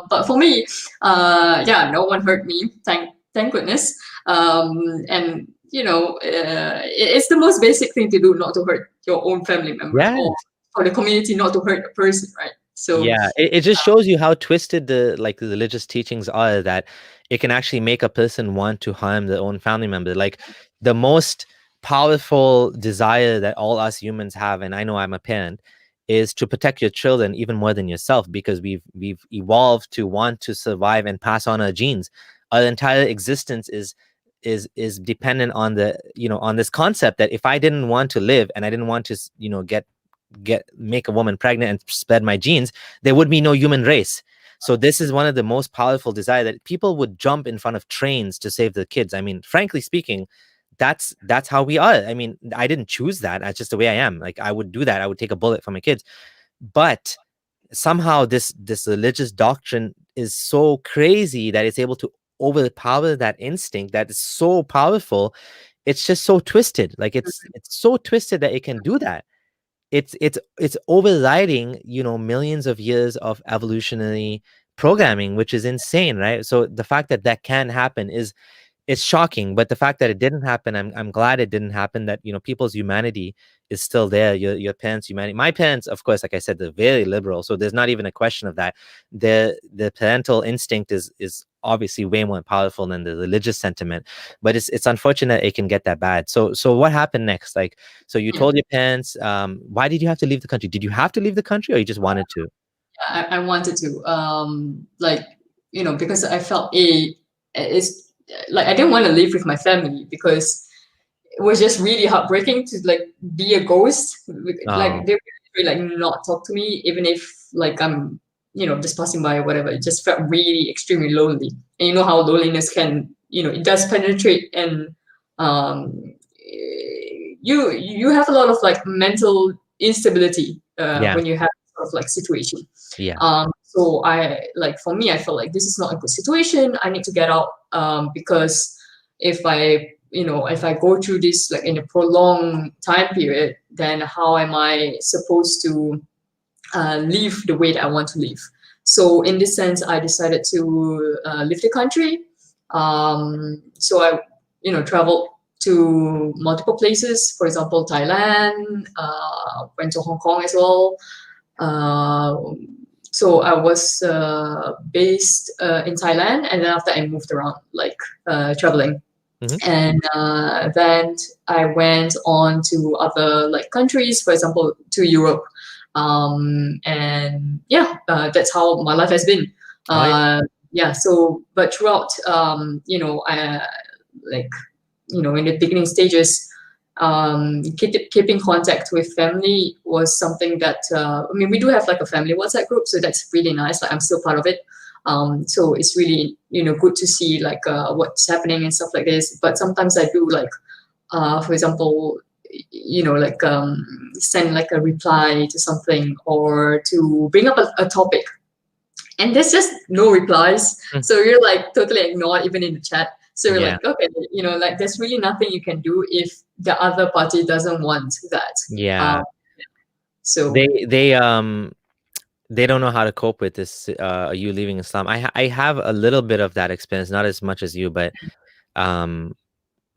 but for me, no one hurt me, thank goodness. And it's the most basic thing to do, not to hurt your own family member, Yeah. or for the community not to hurt a person, right? So Yeah, it just shows you how twisted the religious teachings are, that it can actually make a person want to harm their own family member. Like the most powerful desire that all us humans have, and I know I'm a parent, is to protect your children even more than yourself, because we've evolved to want to survive and pass on our genes. Our entire existence is dependent on on this concept that if I didn't want to live and I didn't want to make a woman pregnant and spread my genes, there would be no human race. So this is one of the most powerful desire, that people would jump in front of trains to save their kids. I mean, frankly speaking, that's how we are. I mean, I didn't choose that. That's just the way I am. Like, I would do that. I would take a bullet for my kids. But somehow this religious doctrine is so crazy that it's able to overpower that instinct that is so powerful. It's just so twisted. Like it's so twisted that it can do that. It's overriding millions of years of evolutionary programming, which is insane, right? So the fact that that can happen is, it's shocking, but the fact that it didn't happen, I'm glad it didn't happen. That people's humanity is still there. Your parents' humanity. My parents, of course, like I said, they're very liberal, so there's not even a question of that. The parental instinct is obviously way more powerful than the religious sentiment, but it's unfortunate it can get that bad. So what happened next? Like, so you told your parents. Why did you have to leave the country? Did you have to leave the country, or you just wanted to? I wanted to, because I felt it's like I didn't want to live with my family, because it was just really heartbreaking to like be a ghost. Oh, Like they would like not talk to me, even if like I'm just passing by or whatever. It just felt really extremely lonely, and you know how loneliness can, it does penetrate, and um, you have a lot of like mental instability yeah, when you have sort of like situation. yeah. So for me, I felt like this is not a good situation. I need to get out, because if I go through this like in a prolonged time period, then how am I supposed to live the way that I want to live? So in this sense, I decided to leave the country. So I, traveled to multiple places. For example, Thailand. Went to Hong Kong as well. Uh, so I was based in Thailand, and then after I moved around, like traveling. Mhm. And then I went on to other like countries, for example, to Europe. And yeah, that's how my life has been. Oh, yeah. Yeah. So, but throughout, I like, in the beginning stages, keeping contact with family was something that, we do have like a family WhatsApp group, so that's really nice. Like I'm still part of it. So it's really, good to see like what's happening and stuff like this. But sometimes I do like, for example, like send like a reply to something, or to bring up a topic, and there's just no replies. Mm. So you're like totally ignored even in the chat. So you're Yeah, like, okay, like there's really nothing you can do if the other party doesn't want that. yeah. So They don't know how to cope with this. You leaving Islam. I have a little bit of that experience, not as much as you, but um,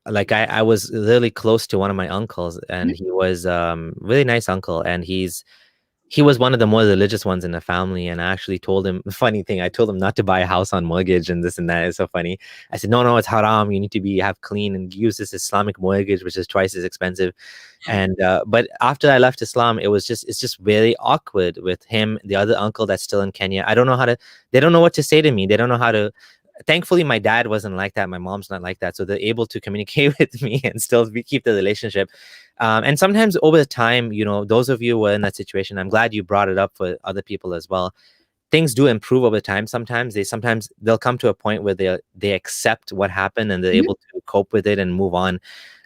like I was really close to one of my uncles, and he was really nice uncle, and he was one of the more religious ones in the family. And I actually told him, funny thing, I told him not to buy a house on mortgage and this and that. It's so funny. I said, no, it's haram. You need to have clean and use this Islamic mortgage, which is twice as expensive. And but after I left Islam, it's just very awkward with him, the other uncle that's still in Kenya. They don't know what to say to me. They don't know how to. Thankfully, my dad wasn't like that. My mom's not like that. So they're able to communicate with me and still keep the relationship. And sometimes over time, those of you who were in that situation, I'm glad you brought it up for other people as well. Things do improve over time. Sometimes they'll come to a point where they accept what happened and they're able to cope with it and move on.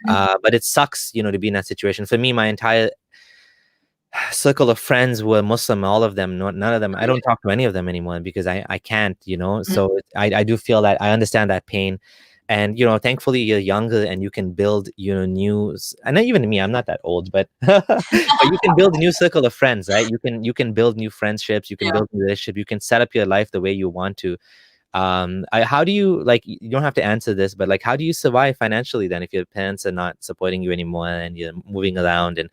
But it sucks, to be in that situation. For me, my entire circle of friends were Muslim, all of them, none of them. I don't talk to any of them anymore because I can't, So I do feel that I understand that pain. And thankfully you're younger and you can build new, and not even me, I'm not that old, but but you can build a new circle of friends, right? You can build new friendships, you can yeah. build a relationship, you can set up your life the way you want to. How do you, like, you don't have to answer this, but like, how do you survive financially then if your parents are not supporting you anymore and you're moving around? And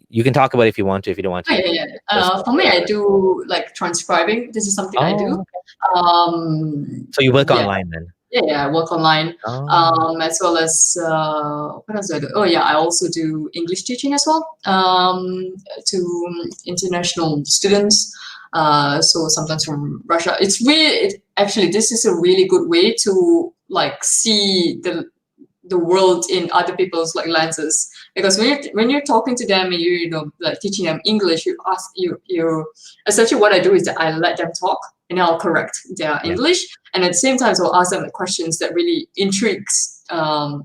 you can talk about it if you want to. If you don't want to, Yeah, yeah. For me, I do like transcribing. This is something I do. oh, so you work Yeah, online then? yeah, I work online, Oh, as well as what else do I do? Oh yeah, I also do English teaching as well, to international students. So sometimes from Russia. It's really, actually, this is a really good way to like see the world in other people's like lenses, because when you're talking to them and you know like teaching them English, you essentially, what I do is that I let them talk and I'll correct their yeah. English, and at the same time I'll ask them the questions that really intrigues,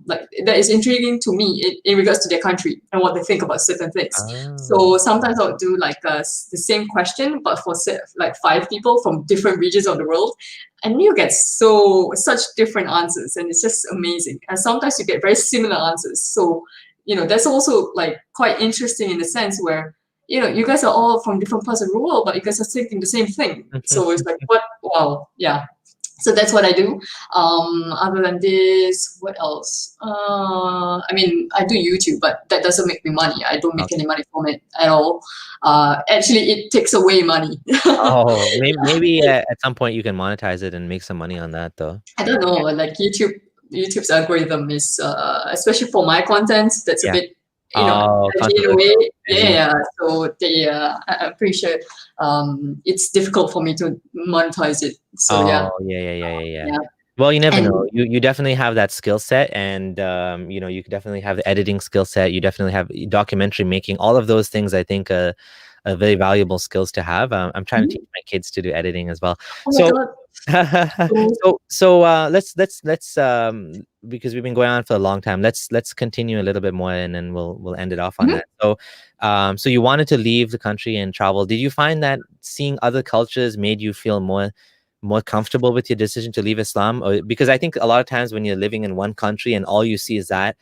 like that is intriguing to me in regards to their country and what they think about certain things. Oh, So sometimes I'll do like the same question but for like 5 people from different regions of the world, and you get such different answers, and it's just amazing. And sometimes you get very similar answers, so that's also like quite interesting in the sense where you guys are all from different parts of the world, but you guys are thinking the same thing. So it's like, what? Wow, yeah. So that's what I do. Other than this, what else? I mean, I do YouTube, but that doesn't make me money. I don't make okay. any money from it at all. Actually, it takes away money. Oh, maybe at some point you can monetize it and make some money on that, though. I don't know, like YouTube's algorithm is, especially for my content, that's a Yeah. bit, Oh, edgy in a way. controversial. Edgy. Yeah, so I'm pretty sure it's difficult for me to monetize it. So yeah, Oh, yeah. yeah, Well, you never know. and You definitely have that skill set, and you could definitely have the editing skill set. You definitely have documentary making. All of those things, I think, are very valuable skills to have. I'm trying to teach my kids to do editing as well. oh my So, god, so, let's because we've been going on for a long time. Let's continue a little bit more, and then we'll end it off on mhm. that. So you wanted to leave the country and travel. Did you find that seeing other cultures made you feel more comfortable with your decision to leave Islam? Or, because I think a lot of times when you're living in one country and all you see is that,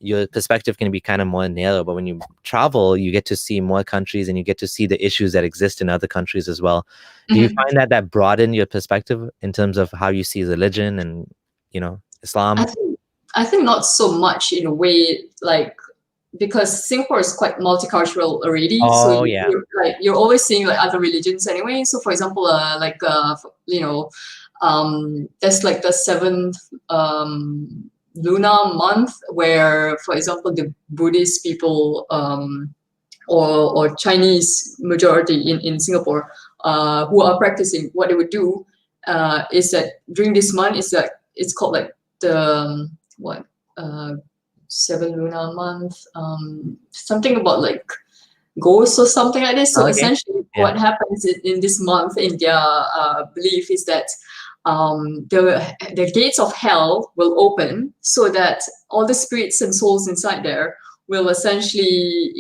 your perspective can be kind of more narrow. But when you travel, you get to see more countries and you get to see the issues that exist in other countries as well. Do you Mhm. find that broadened your perspective in terms of how you see religion and, I Islam? think I think not so much in a way, like, because Singapore is quite multicultural already, so Oh, yeah. you're always seeing like other religions anyway. So for example, there's like the seventh lunar month where, for example, the Buddhist people, or Chinese majority in Singapore, who are practicing, what they would do is that during this month, it's called like the what uh, seven lunar month, something about like ghosts or something like this. So Okay. essentially, Yeah. what happens in this month in their belief is that the gates of hell will open, so that all the spirits and souls inside there will essentially,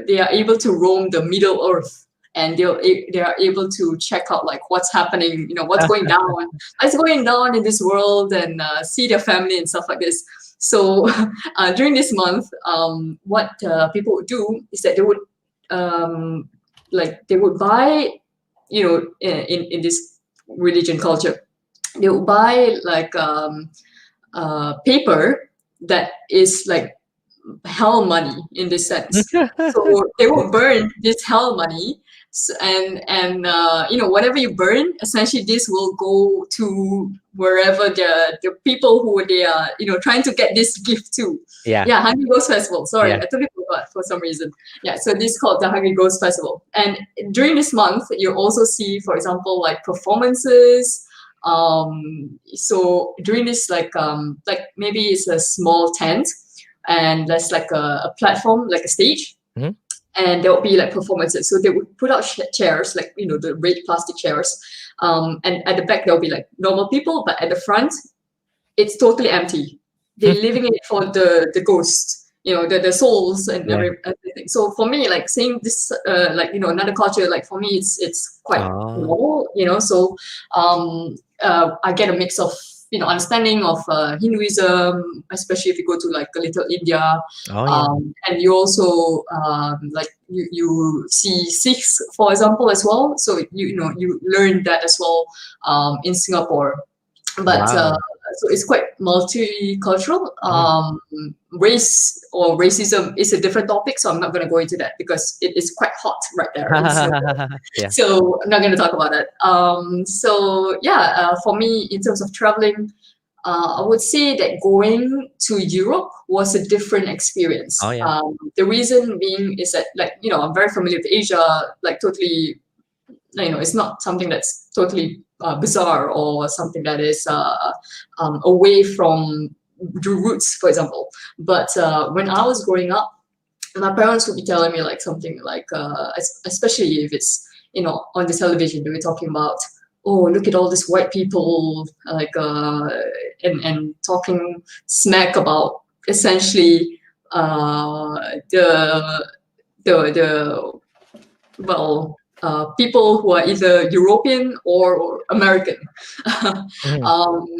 they are able to roam the Middle Earth. And they are able to check out like what's happening, what's going down in this world, and see their family and stuff like this. So during this month, what people would do is that they would, they would buy, in this religion culture, they would buy like paper that is like hell money in this sense. So they will burn this hell money, and whatever you burn, essentially this will go to wherever the people who they are trying to get this gift to. Yeah. Yeah, Hungry Ghost Festival. Sorry, Yeah. I totally forgot for some reason. Yeah, so this is called the Hungry Ghost Festival, and during this month you also see, for example, like performances. So during this, like maybe it's a small tent, and there's like a platform, like a stage, Mhm. and there will be like performances. So they would put out chairs, like the red plastic chairs, and at the back there'll be like normal people, but at the front it's totally empty. They're leaving it for the ghosts, the souls and Yeah. everything. So for me, like seeing this, another culture, like for me, it's quite Oh, normal, So I get a mix of understanding of Hinduism, especially if you go to like a little India. Oh yeah. And you also like you see Sikhs, for example, as well. So you learn that as well in Singapore. But Wow. so it's quite multicultural. Race or racism is a different topic, so I'm not going to go into that because it is quite hot right there in Singapore. Yeah. So I'm not going to talk about it. So yeah, for me, in terms of traveling, I would say that going to Europe was a different experience. Oh yeah. The reason being is that, like, I'm very familiar with Asia, like totally, it's not something that's totally bizarre or something that is away from the roots, for example. But when I was growing up, my parents would be telling me like something like, especially if it's, on the television, they were talking about, oh, look at all these white people, like, and talking smack about essentially the people who are either European or American.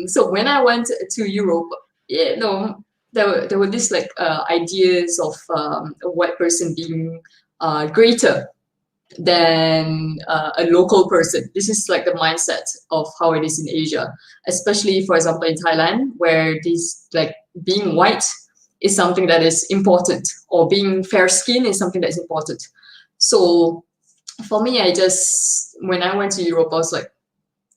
So when I went to Europe, there were these like ideas of a white person being greater than a local person. This is like the mindset of how it is in Asia, especially, for example, in Thailand, where this like being white is something that is important, or being fair skinned is something that is important. So for me, when I went to Europe, I was like,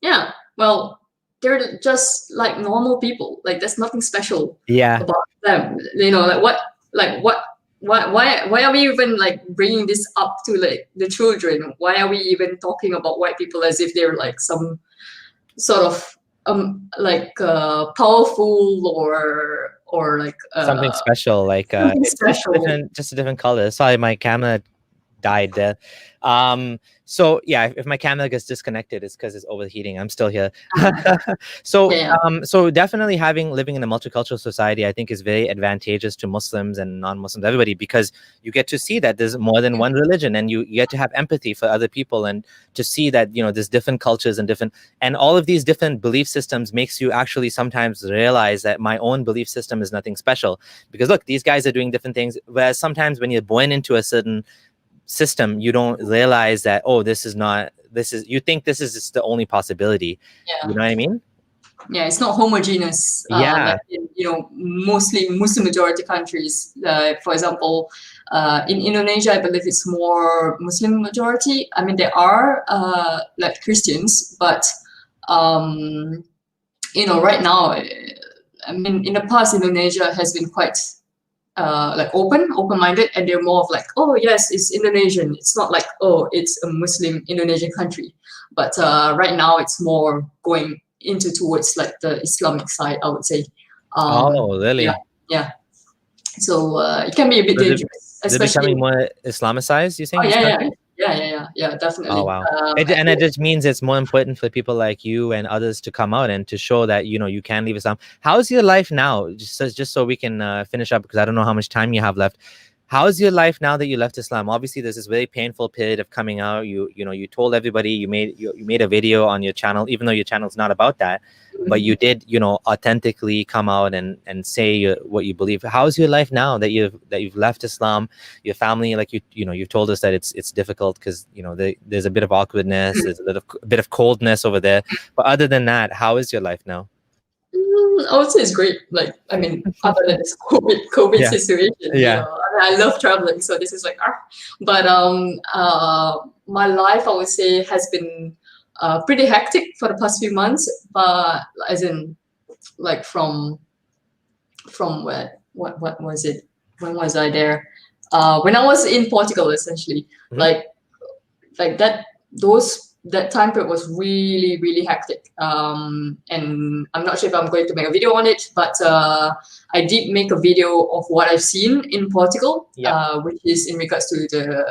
yeah, well, they're just like normal people. Like there's nothing special about them. Why are we even like bringing this up to like the children? Why are we even talking about white people as if they're like some sort of powerful or like something special, like something special. just a different color. Sorry, my camera died there. So yeah, if my camera gets disconnected, it's because it's overheating. I'm still here. So so definitely living in a multicultural society, I think, is very advantageous to Muslims and non-Muslims, everybody, because you get to see that there's more than one religion, and you get to have empathy for other people, and to see that there's different cultures and all of these different belief systems makes you actually sometimes realize that my own belief system is nothing special, because look, these guys are doing different things, whereas sometimes when you're born into a certain system, you don't realize that, oh, you think this is just the only possibility. You know what I mean? Yeah, it's not homogeneous. Like in, mostly Muslim majority countries. For example, in Indonesia, I believe it's more Muslim majority. I mean, there are like Christians, but right now, I mean, in the past, Indonesia has been quite like open-minded, and they're more of like, oh yes, it's Indonesian. It's not like, oh, it's a Muslim Indonesian country. But right now, it's more going towards like the Islamic side, I would say. Oh, really? Yeah. So it can be a bit dangerous, especially becoming more Islamicized, you think? Yeah, definitely. Oh wow. And it just means it's more important for people like you and others to come out and to show that you can leave Islam. How's your life now? Just so we can finish up, because I don't know how much time you have left. How's your life now that you left Islam? Obviously, there's this very painful period of coming out. You told everybody, you made a video on your channel, even though your channel's not about that, but you did, authentically come out and say what you believe. How's your life now that you've left Islam? Your family, like you've told us that it's difficult because there's a bit of awkwardness, there's a bit of coldness over there. But other than that, how is your life now? I would say it's great. Like, I mean, other than this COVID situation, I love traveling, so this is like, but my life, I would say, has been pretty hectic for the past few months. But as in, like from what was it? When was I there? When I was in Portugal, essentially, like that time period was really, really hectic. And I'm not sure if I'm going to make a video on it, but I did make a video of what I've seen in Portugal, which is in regards to the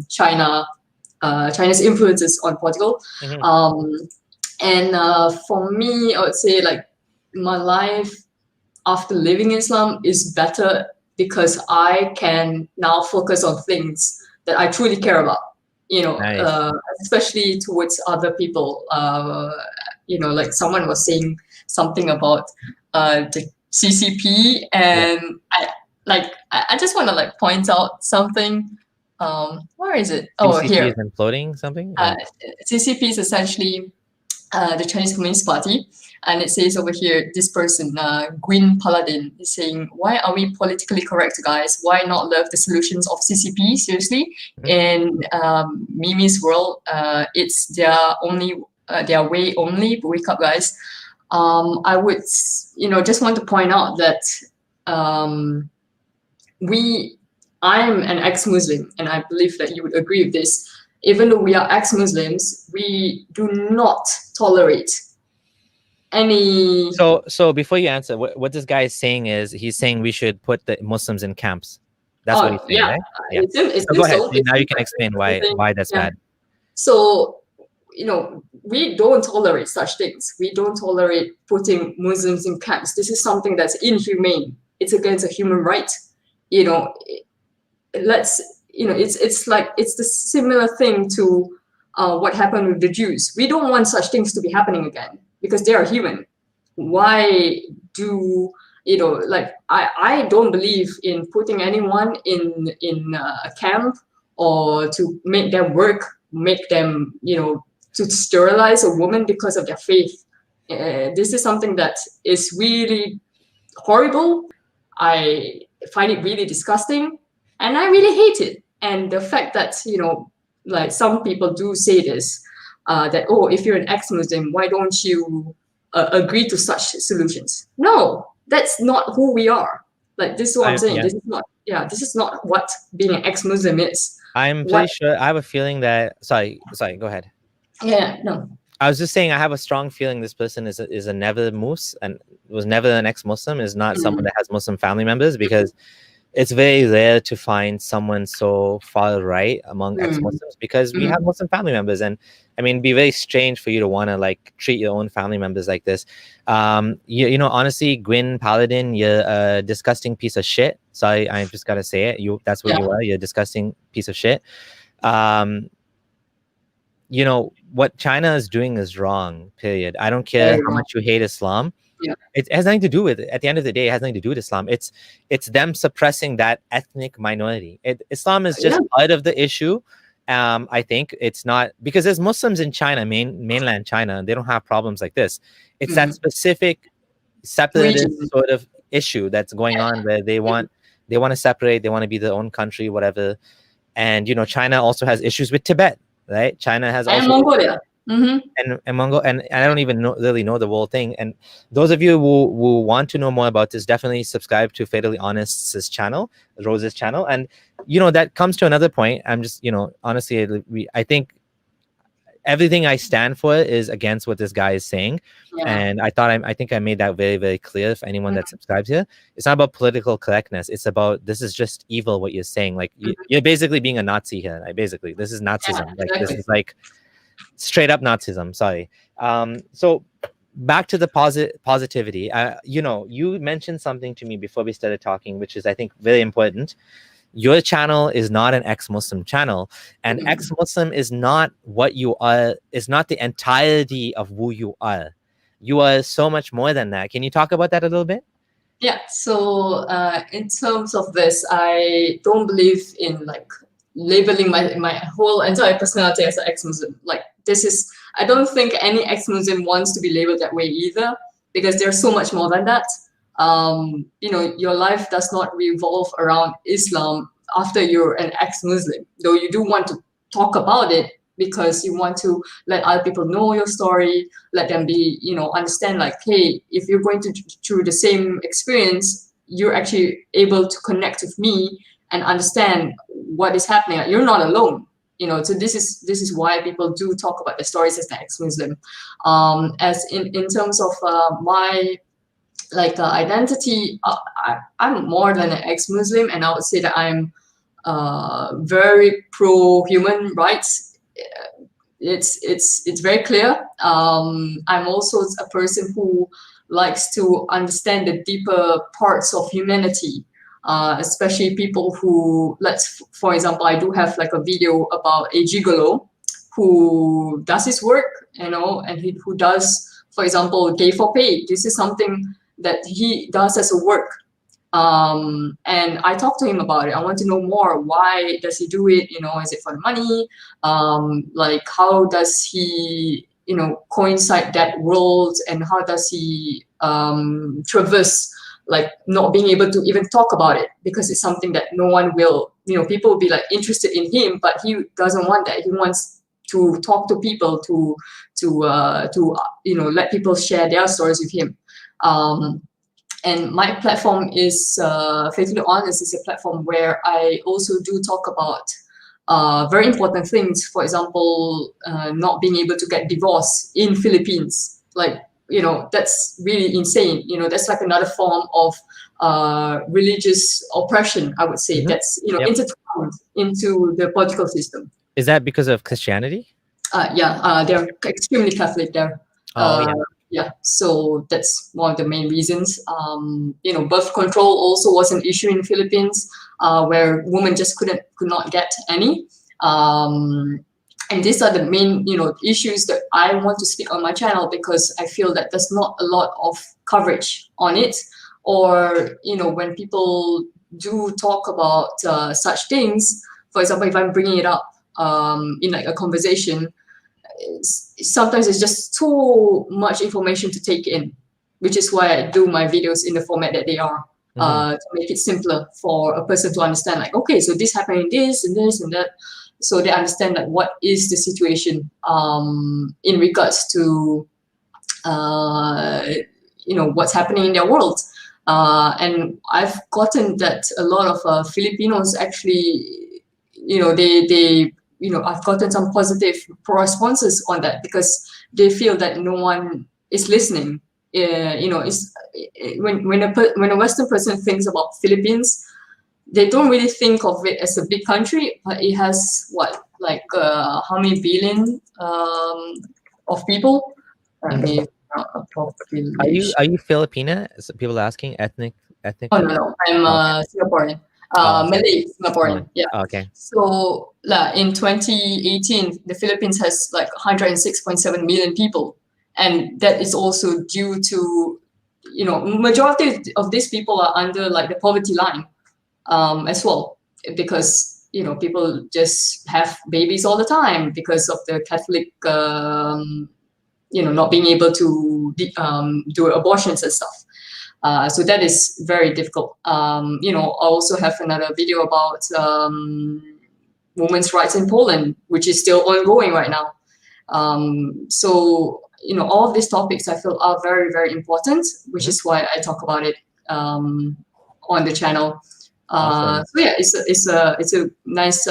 China's influences on Portugal. And for me, I would say like my life after living in Islam is better because I can now focus on things that I truly care about. Especially towards other people. Like someone was saying something about the CCP, and I just want to like point out something. Where is it? Oh, CCP here. is imploding something. CCP is essentially the Chinese Communist Party, and it says over here, this person, Gwyn Paladin, is saying, "Why are we politically correct, guys? Why not love the solutions of CCP? Seriously, in Mimi's world, it's their way only. Wake up, guys." I would, just want to point out that I'm an ex-Muslim, and I believe that you would agree with this. Even though we are ex-Muslims, we do not tolerate any. So before you answer, what this guy is saying is he's saying we should put the Muslims in camps. That's what he's saying, right? Yeah. So go ahead. Now you can explain why that's bad. So, we don't tolerate such things. We don't tolerate putting Muslims in camps. This is something that's inhumane. It's against a human right. It's the similar thing to what happened with the Jews. We don't want such things to be happening again because they are human. Why do I don't believe in putting anyone in a camp or to make them work, make them to sterilize a woman because of their faith. This is something that is really horrible. I find it really disgusting, and I really hate it. And the fact that like some people do say this, that if you're an ex-Muslim, why don't you agree to such solutions? No, that's not who we are. Like, this is what I'm saying. Yeah. This is not what being an ex-Muslim is. I'm pretty sure. I have a feeling that. Sorry. Go ahead. Yeah. No. I was just saying I have a strong feeling this person is a never mus and was never an ex-Muslim, is not someone that has Muslim family members, because it's very rare to find someone so far right among ex-Muslims, because we have Muslim family members. And I mean, it'd be very strange for you to want to like treat your own family members like this. Honestly, Gwyn Paladin, you're a disgusting piece of shit. Sorry, I just gotta say it. That's what you are. You're a disgusting piece of shit. What China is doing is wrong, period. I don't care how much you hate Islam. Yeah. It has nothing to do with it. At the end of the day, it has nothing to do with Islam. It's them suppressing that ethnic minority. Islam is just part of the issue. I think it's not, because there's Muslims in China, mainland China, and they don't have problems like this. It's that specific separatist sort of issue that's going on where they want to separate, they want to be their own country, whatever. And China also has issues with Tibet, right? China has also Mongolia. And Mongo, and I don't even really know the whole thing. And those of you who want to know more about this, definitely subscribe to Fattally Honest's channel, Rose's channel. And that comes to another point. I'm just honestly, I think everything I stand for is against what this guy is saying. And I think I made that very, very clear for anyone that subscribes here. It's not about political correctness. It's about, this is just evil what you're saying. Like you're basically being a Nazi here. Like, basically, this is Nazism. This is like straight up Nazism. Sorry. So back to the positivity. You mentioned something to me before we started talking, which is, I think, very important. Your channel is not an ex-Muslim channel, and ex-Muslim is not what you are, is not the entirety of who you are. You are so much more than that. Can you talk about that a little bit? Yeah. So in terms of this, I don't believe in like labeling my whole entire personality as an ex-Muslim. Like, I don't think any ex-Muslim wants to be labeled that way either, because there's so much more than that. Your life does not revolve around Islam after you're an ex-Muslim, though you do want to talk about it because you want to let other people know your story, let them be, understand like, hey, if you're going through the same experience, you're actually able to connect with me and understand what is happening. You're not alone. So this is why people do talk about the stories as the ex-Muslim. As in terms of my identity, I'm more than an ex-Muslim, and I would say that I'm very pro human rights. It's very clear. I'm also a person who likes to understand the deeper parts of humanity. Especially people who, for example, I do have like a video about a gigolo who does his work, and who does for example, gay for pay. This is something that he does as a work. And I talked to him about it. I want to know more. Why does he do it? Is it for the money? Like, how does he, coincide that world, and how does he traverse, like, not being able to even talk about it, because it's something that no one will, people will be like interested in him, but he doesn't want that. He wants to talk to people, to let people share their stories with him. And my platform is Fattally Honest is a platform where I also do talk about very important things. For example, not being able to get divorced in Philippines. Like, that's really insane. That's like another form of religious oppression, I would say. That's, Yep. intertwined into the political system. Is that because of Christianity? They're extremely Catholic there. Oh, yeah. Yeah, so that's one of the main reasons. Birth control also was an issue in Philippines, where women just could not get any. And these are the main, issues that I want to speak on my channel, because I feel that there's not a lot of coverage on it. Or, when people do talk about such things, for example, if I'm bringing it up in like a conversation, sometimes it's just too much information to take in, which is why I do my videos in the format that they are, to make it simpler for a person to understand, like, okay, so this happened, this and this and that, so they understand like what is the situation in regards to what's happening in their world. And I've gotten that a lot of Filipinos actually, I've gotten some positive responses on that, because they feel that no one is listening. It's when a Western person thinks about Philippines, they don't really think of it as a big country, but it has how many billion of people? Are you Filipina? So people are asking ethnic. Oh no, I'm Singaporean. Malay Singaporean. Yeah. Okay. So in 2018, the Philippines has like 106.7 million people, and that is also due to, majority of these people are under like the poverty line, as well, because people just have babies all the time because of the Catholic, not being able to do abortions and stuff. So that is very difficult. I also have another video about women's rights in Poland, which is still ongoing right now. So, all of these topics I feel are very, very important, which is why I talk about it on the channel. Awesome. So yeah, it's a nice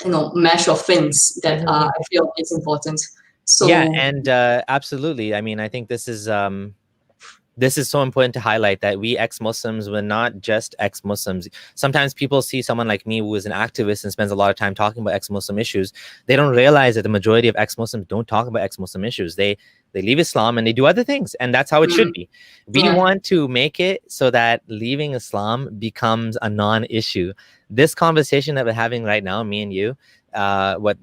mesh of things that I feel is important. So yeah, and absolutely. I mean, I think this is so important to highlight, that we ex-Muslims were not just ex-Muslims. Sometimes people see someone like me who is an activist and spends a lot of time talking about ex-Muslim issues. They don't realize that the majority of ex-Muslims don't talk about ex-Muslim issues. They leave Islam and they do other things, and that's how it should be. We want to make it so that leaving Islam becomes a non-issue. This conversation that we're having right now, me and you, what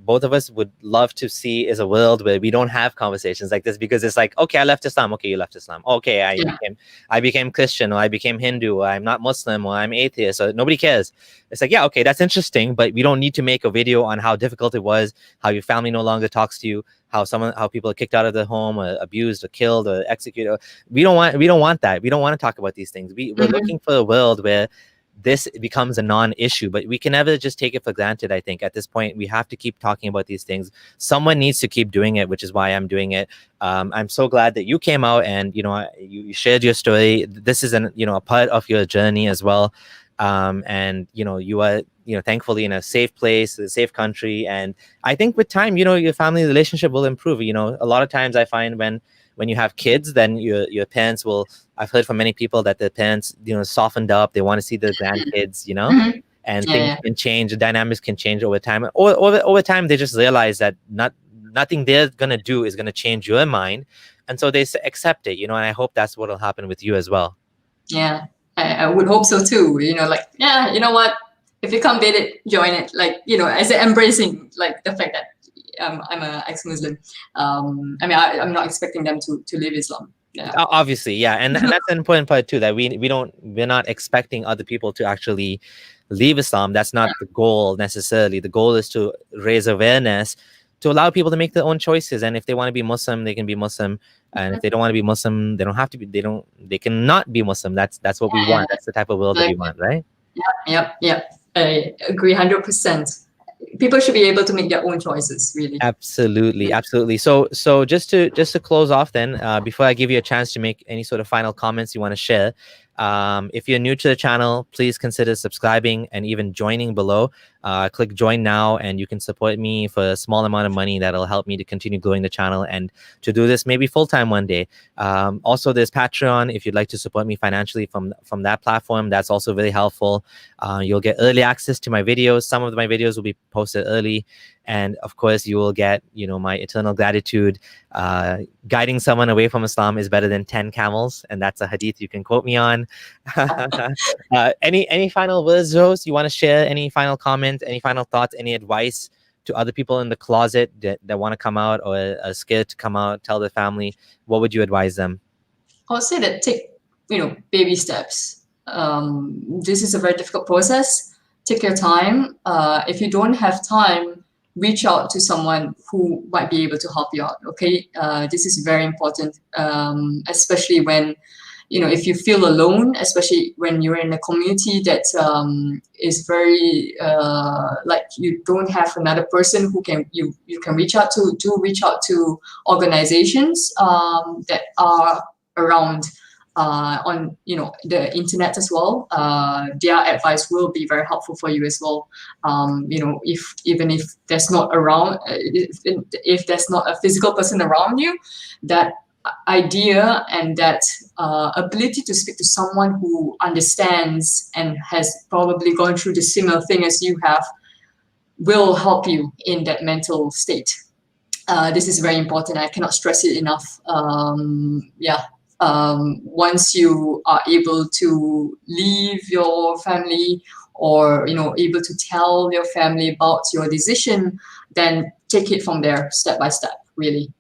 both of us would love to see is a world where we don't have conversations like this, because it's like, okay, I left Islam. Okay, you left Islam. Okay, I became Christian, or I became Hindu, or I'm not Muslim, or I'm atheist, so nobody cares. It's like, yeah, okay, that's interesting, but we don't need to make a video on how difficult it was, how your family no longer talks to you, how people are kicked out of their home, or abused, or killed, or executed. We don't want that. We don't want to talk about these things. We're looking for a world where this becomes a non-issue, but we can never just take it for granted. I think at this point we have to keep talking about these things. Someone needs to keep doing it, which is why I'm doing it. I'm so glad that you came out and you shared your story. This is a part of your journey as well, and you are thankfully in a safe place, a safe country, and I think with time your family relationship will improve. A lot of times I find when you have kids, then your parents will, I've heard from many people that their parents, softened up. They want to see their grandkids, and things can change. The dynamics can change over time. Or over time, they just realize that nothing they're going to do is going to change your mind. And so they accept it, and I hope that's what will happen with you as well. Yeah, I would hope so too. You know what? If you can't beat it, join it. As embracing the fact that I'm a ex-Muslim. I mean, I'm not expecting them to leave Islam. Yeah. Obviously, yeah, and that's an important part too, that we're not expecting other people to actually leave Islam. That's not the goal necessarily. The goal is to raise awareness, to allow people to make their own choices, and if they want to be Muslim, they can be Muslim, and if they don't want to be Muslim, they don't have to be. They cannot be Muslim. That's what we want. That's the type of world that we want, right? Yep. I agree 100%. People should be able to make their own choices, really. Absolutely. So just to close off then, before I give you a chance to make any sort of final comments you want to share, if you're new to the channel, please consider subscribing and even joining below. Click join now, and you can support me for a small amount of money that'll help me to continue growing the channel and to do this maybe full-time one day. Also, there's Patreon if you'd like to support me financially from that platform. That's also really helpful. You'll get early access to my videos. Some of my videos will be posted early, and of course you will get, my eternal gratitude. Guiding someone away from Islam is better than 10 camels, and that's a hadith you can quote me on. Any final words, Rose, you want to share? Any final comments, any final thoughts, any advice to other people in the closet that want to come out or are scared to come out, tell their family? What would you advise them? I'll say that take baby steps. This is a very difficult process. Take your time. If you don't have time, reach out to someone who might be able to help you out. Okay, this is very important, especially when if you feel alone, especially when you're in a community that is very like you don't have another person who you can reach out to. Do reach out to organizations that are around on the internet as well. Their advice will be very helpful for you as well. Even if there's not around, if there's not a physical person around you, that idea and that ability to speak to someone who understands and has probably gone through the similar thing as you have will help you in that mental state. This is very important. I cannot stress it enough. Once you are able to leave your family or able to tell your family about your decision, then take it from there, step by step, really.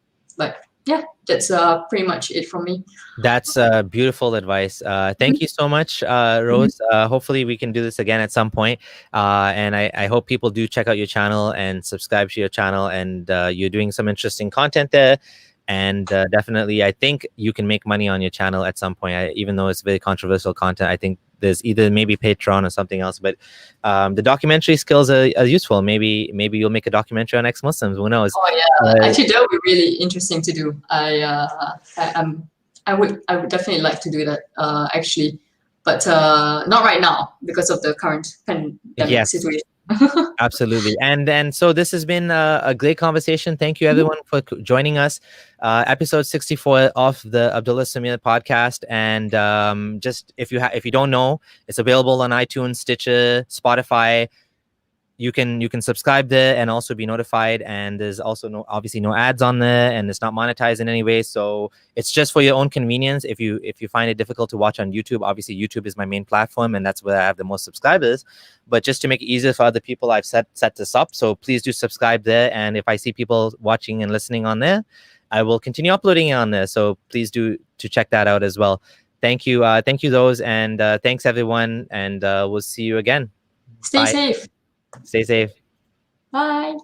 That's pretty much it from me. That's beautiful advice. Thank you so much, Rose. Hopefully we can do this again at some point. And I hope people do check out your channel and subscribe to your channel. And you're doing some interesting content there. And definitely, I think you can make money on your channel at some point. Even though it's very controversial content, I think there's either maybe Patreon or something else. But the documentary skills are useful. Maybe you'll make a documentary on ex-Muslims. Who knows? Oh yeah, actually that would be really interesting to do. I would definitely like to do that actually, but not right now because of the current pandemic situation. Absolutely. And so this has been a great conversation. Thank you everyone for joining us. Episode 64 of the Abdullah Sameer podcast. And just if you don't know, it's available on iTunes, Stitcher, Spotify. You can subscribe there and also be notified. And there's also obviously no ads on there, and it's not monetized in any way. So it's just for your own convenience. If you find it difficult to watch on YouTube, obviously YouTube is my main platform, and that's where I have the most subscribers. But just to make it easier for other people, I've set this up. So please do subscribe there. And if I see people watching and listening on there, I will continue uploading it on there. So please do to check that out as well. Thank you, those, and thanks everyone. And we'll see you again. Stay safe. Stay safe. Bye.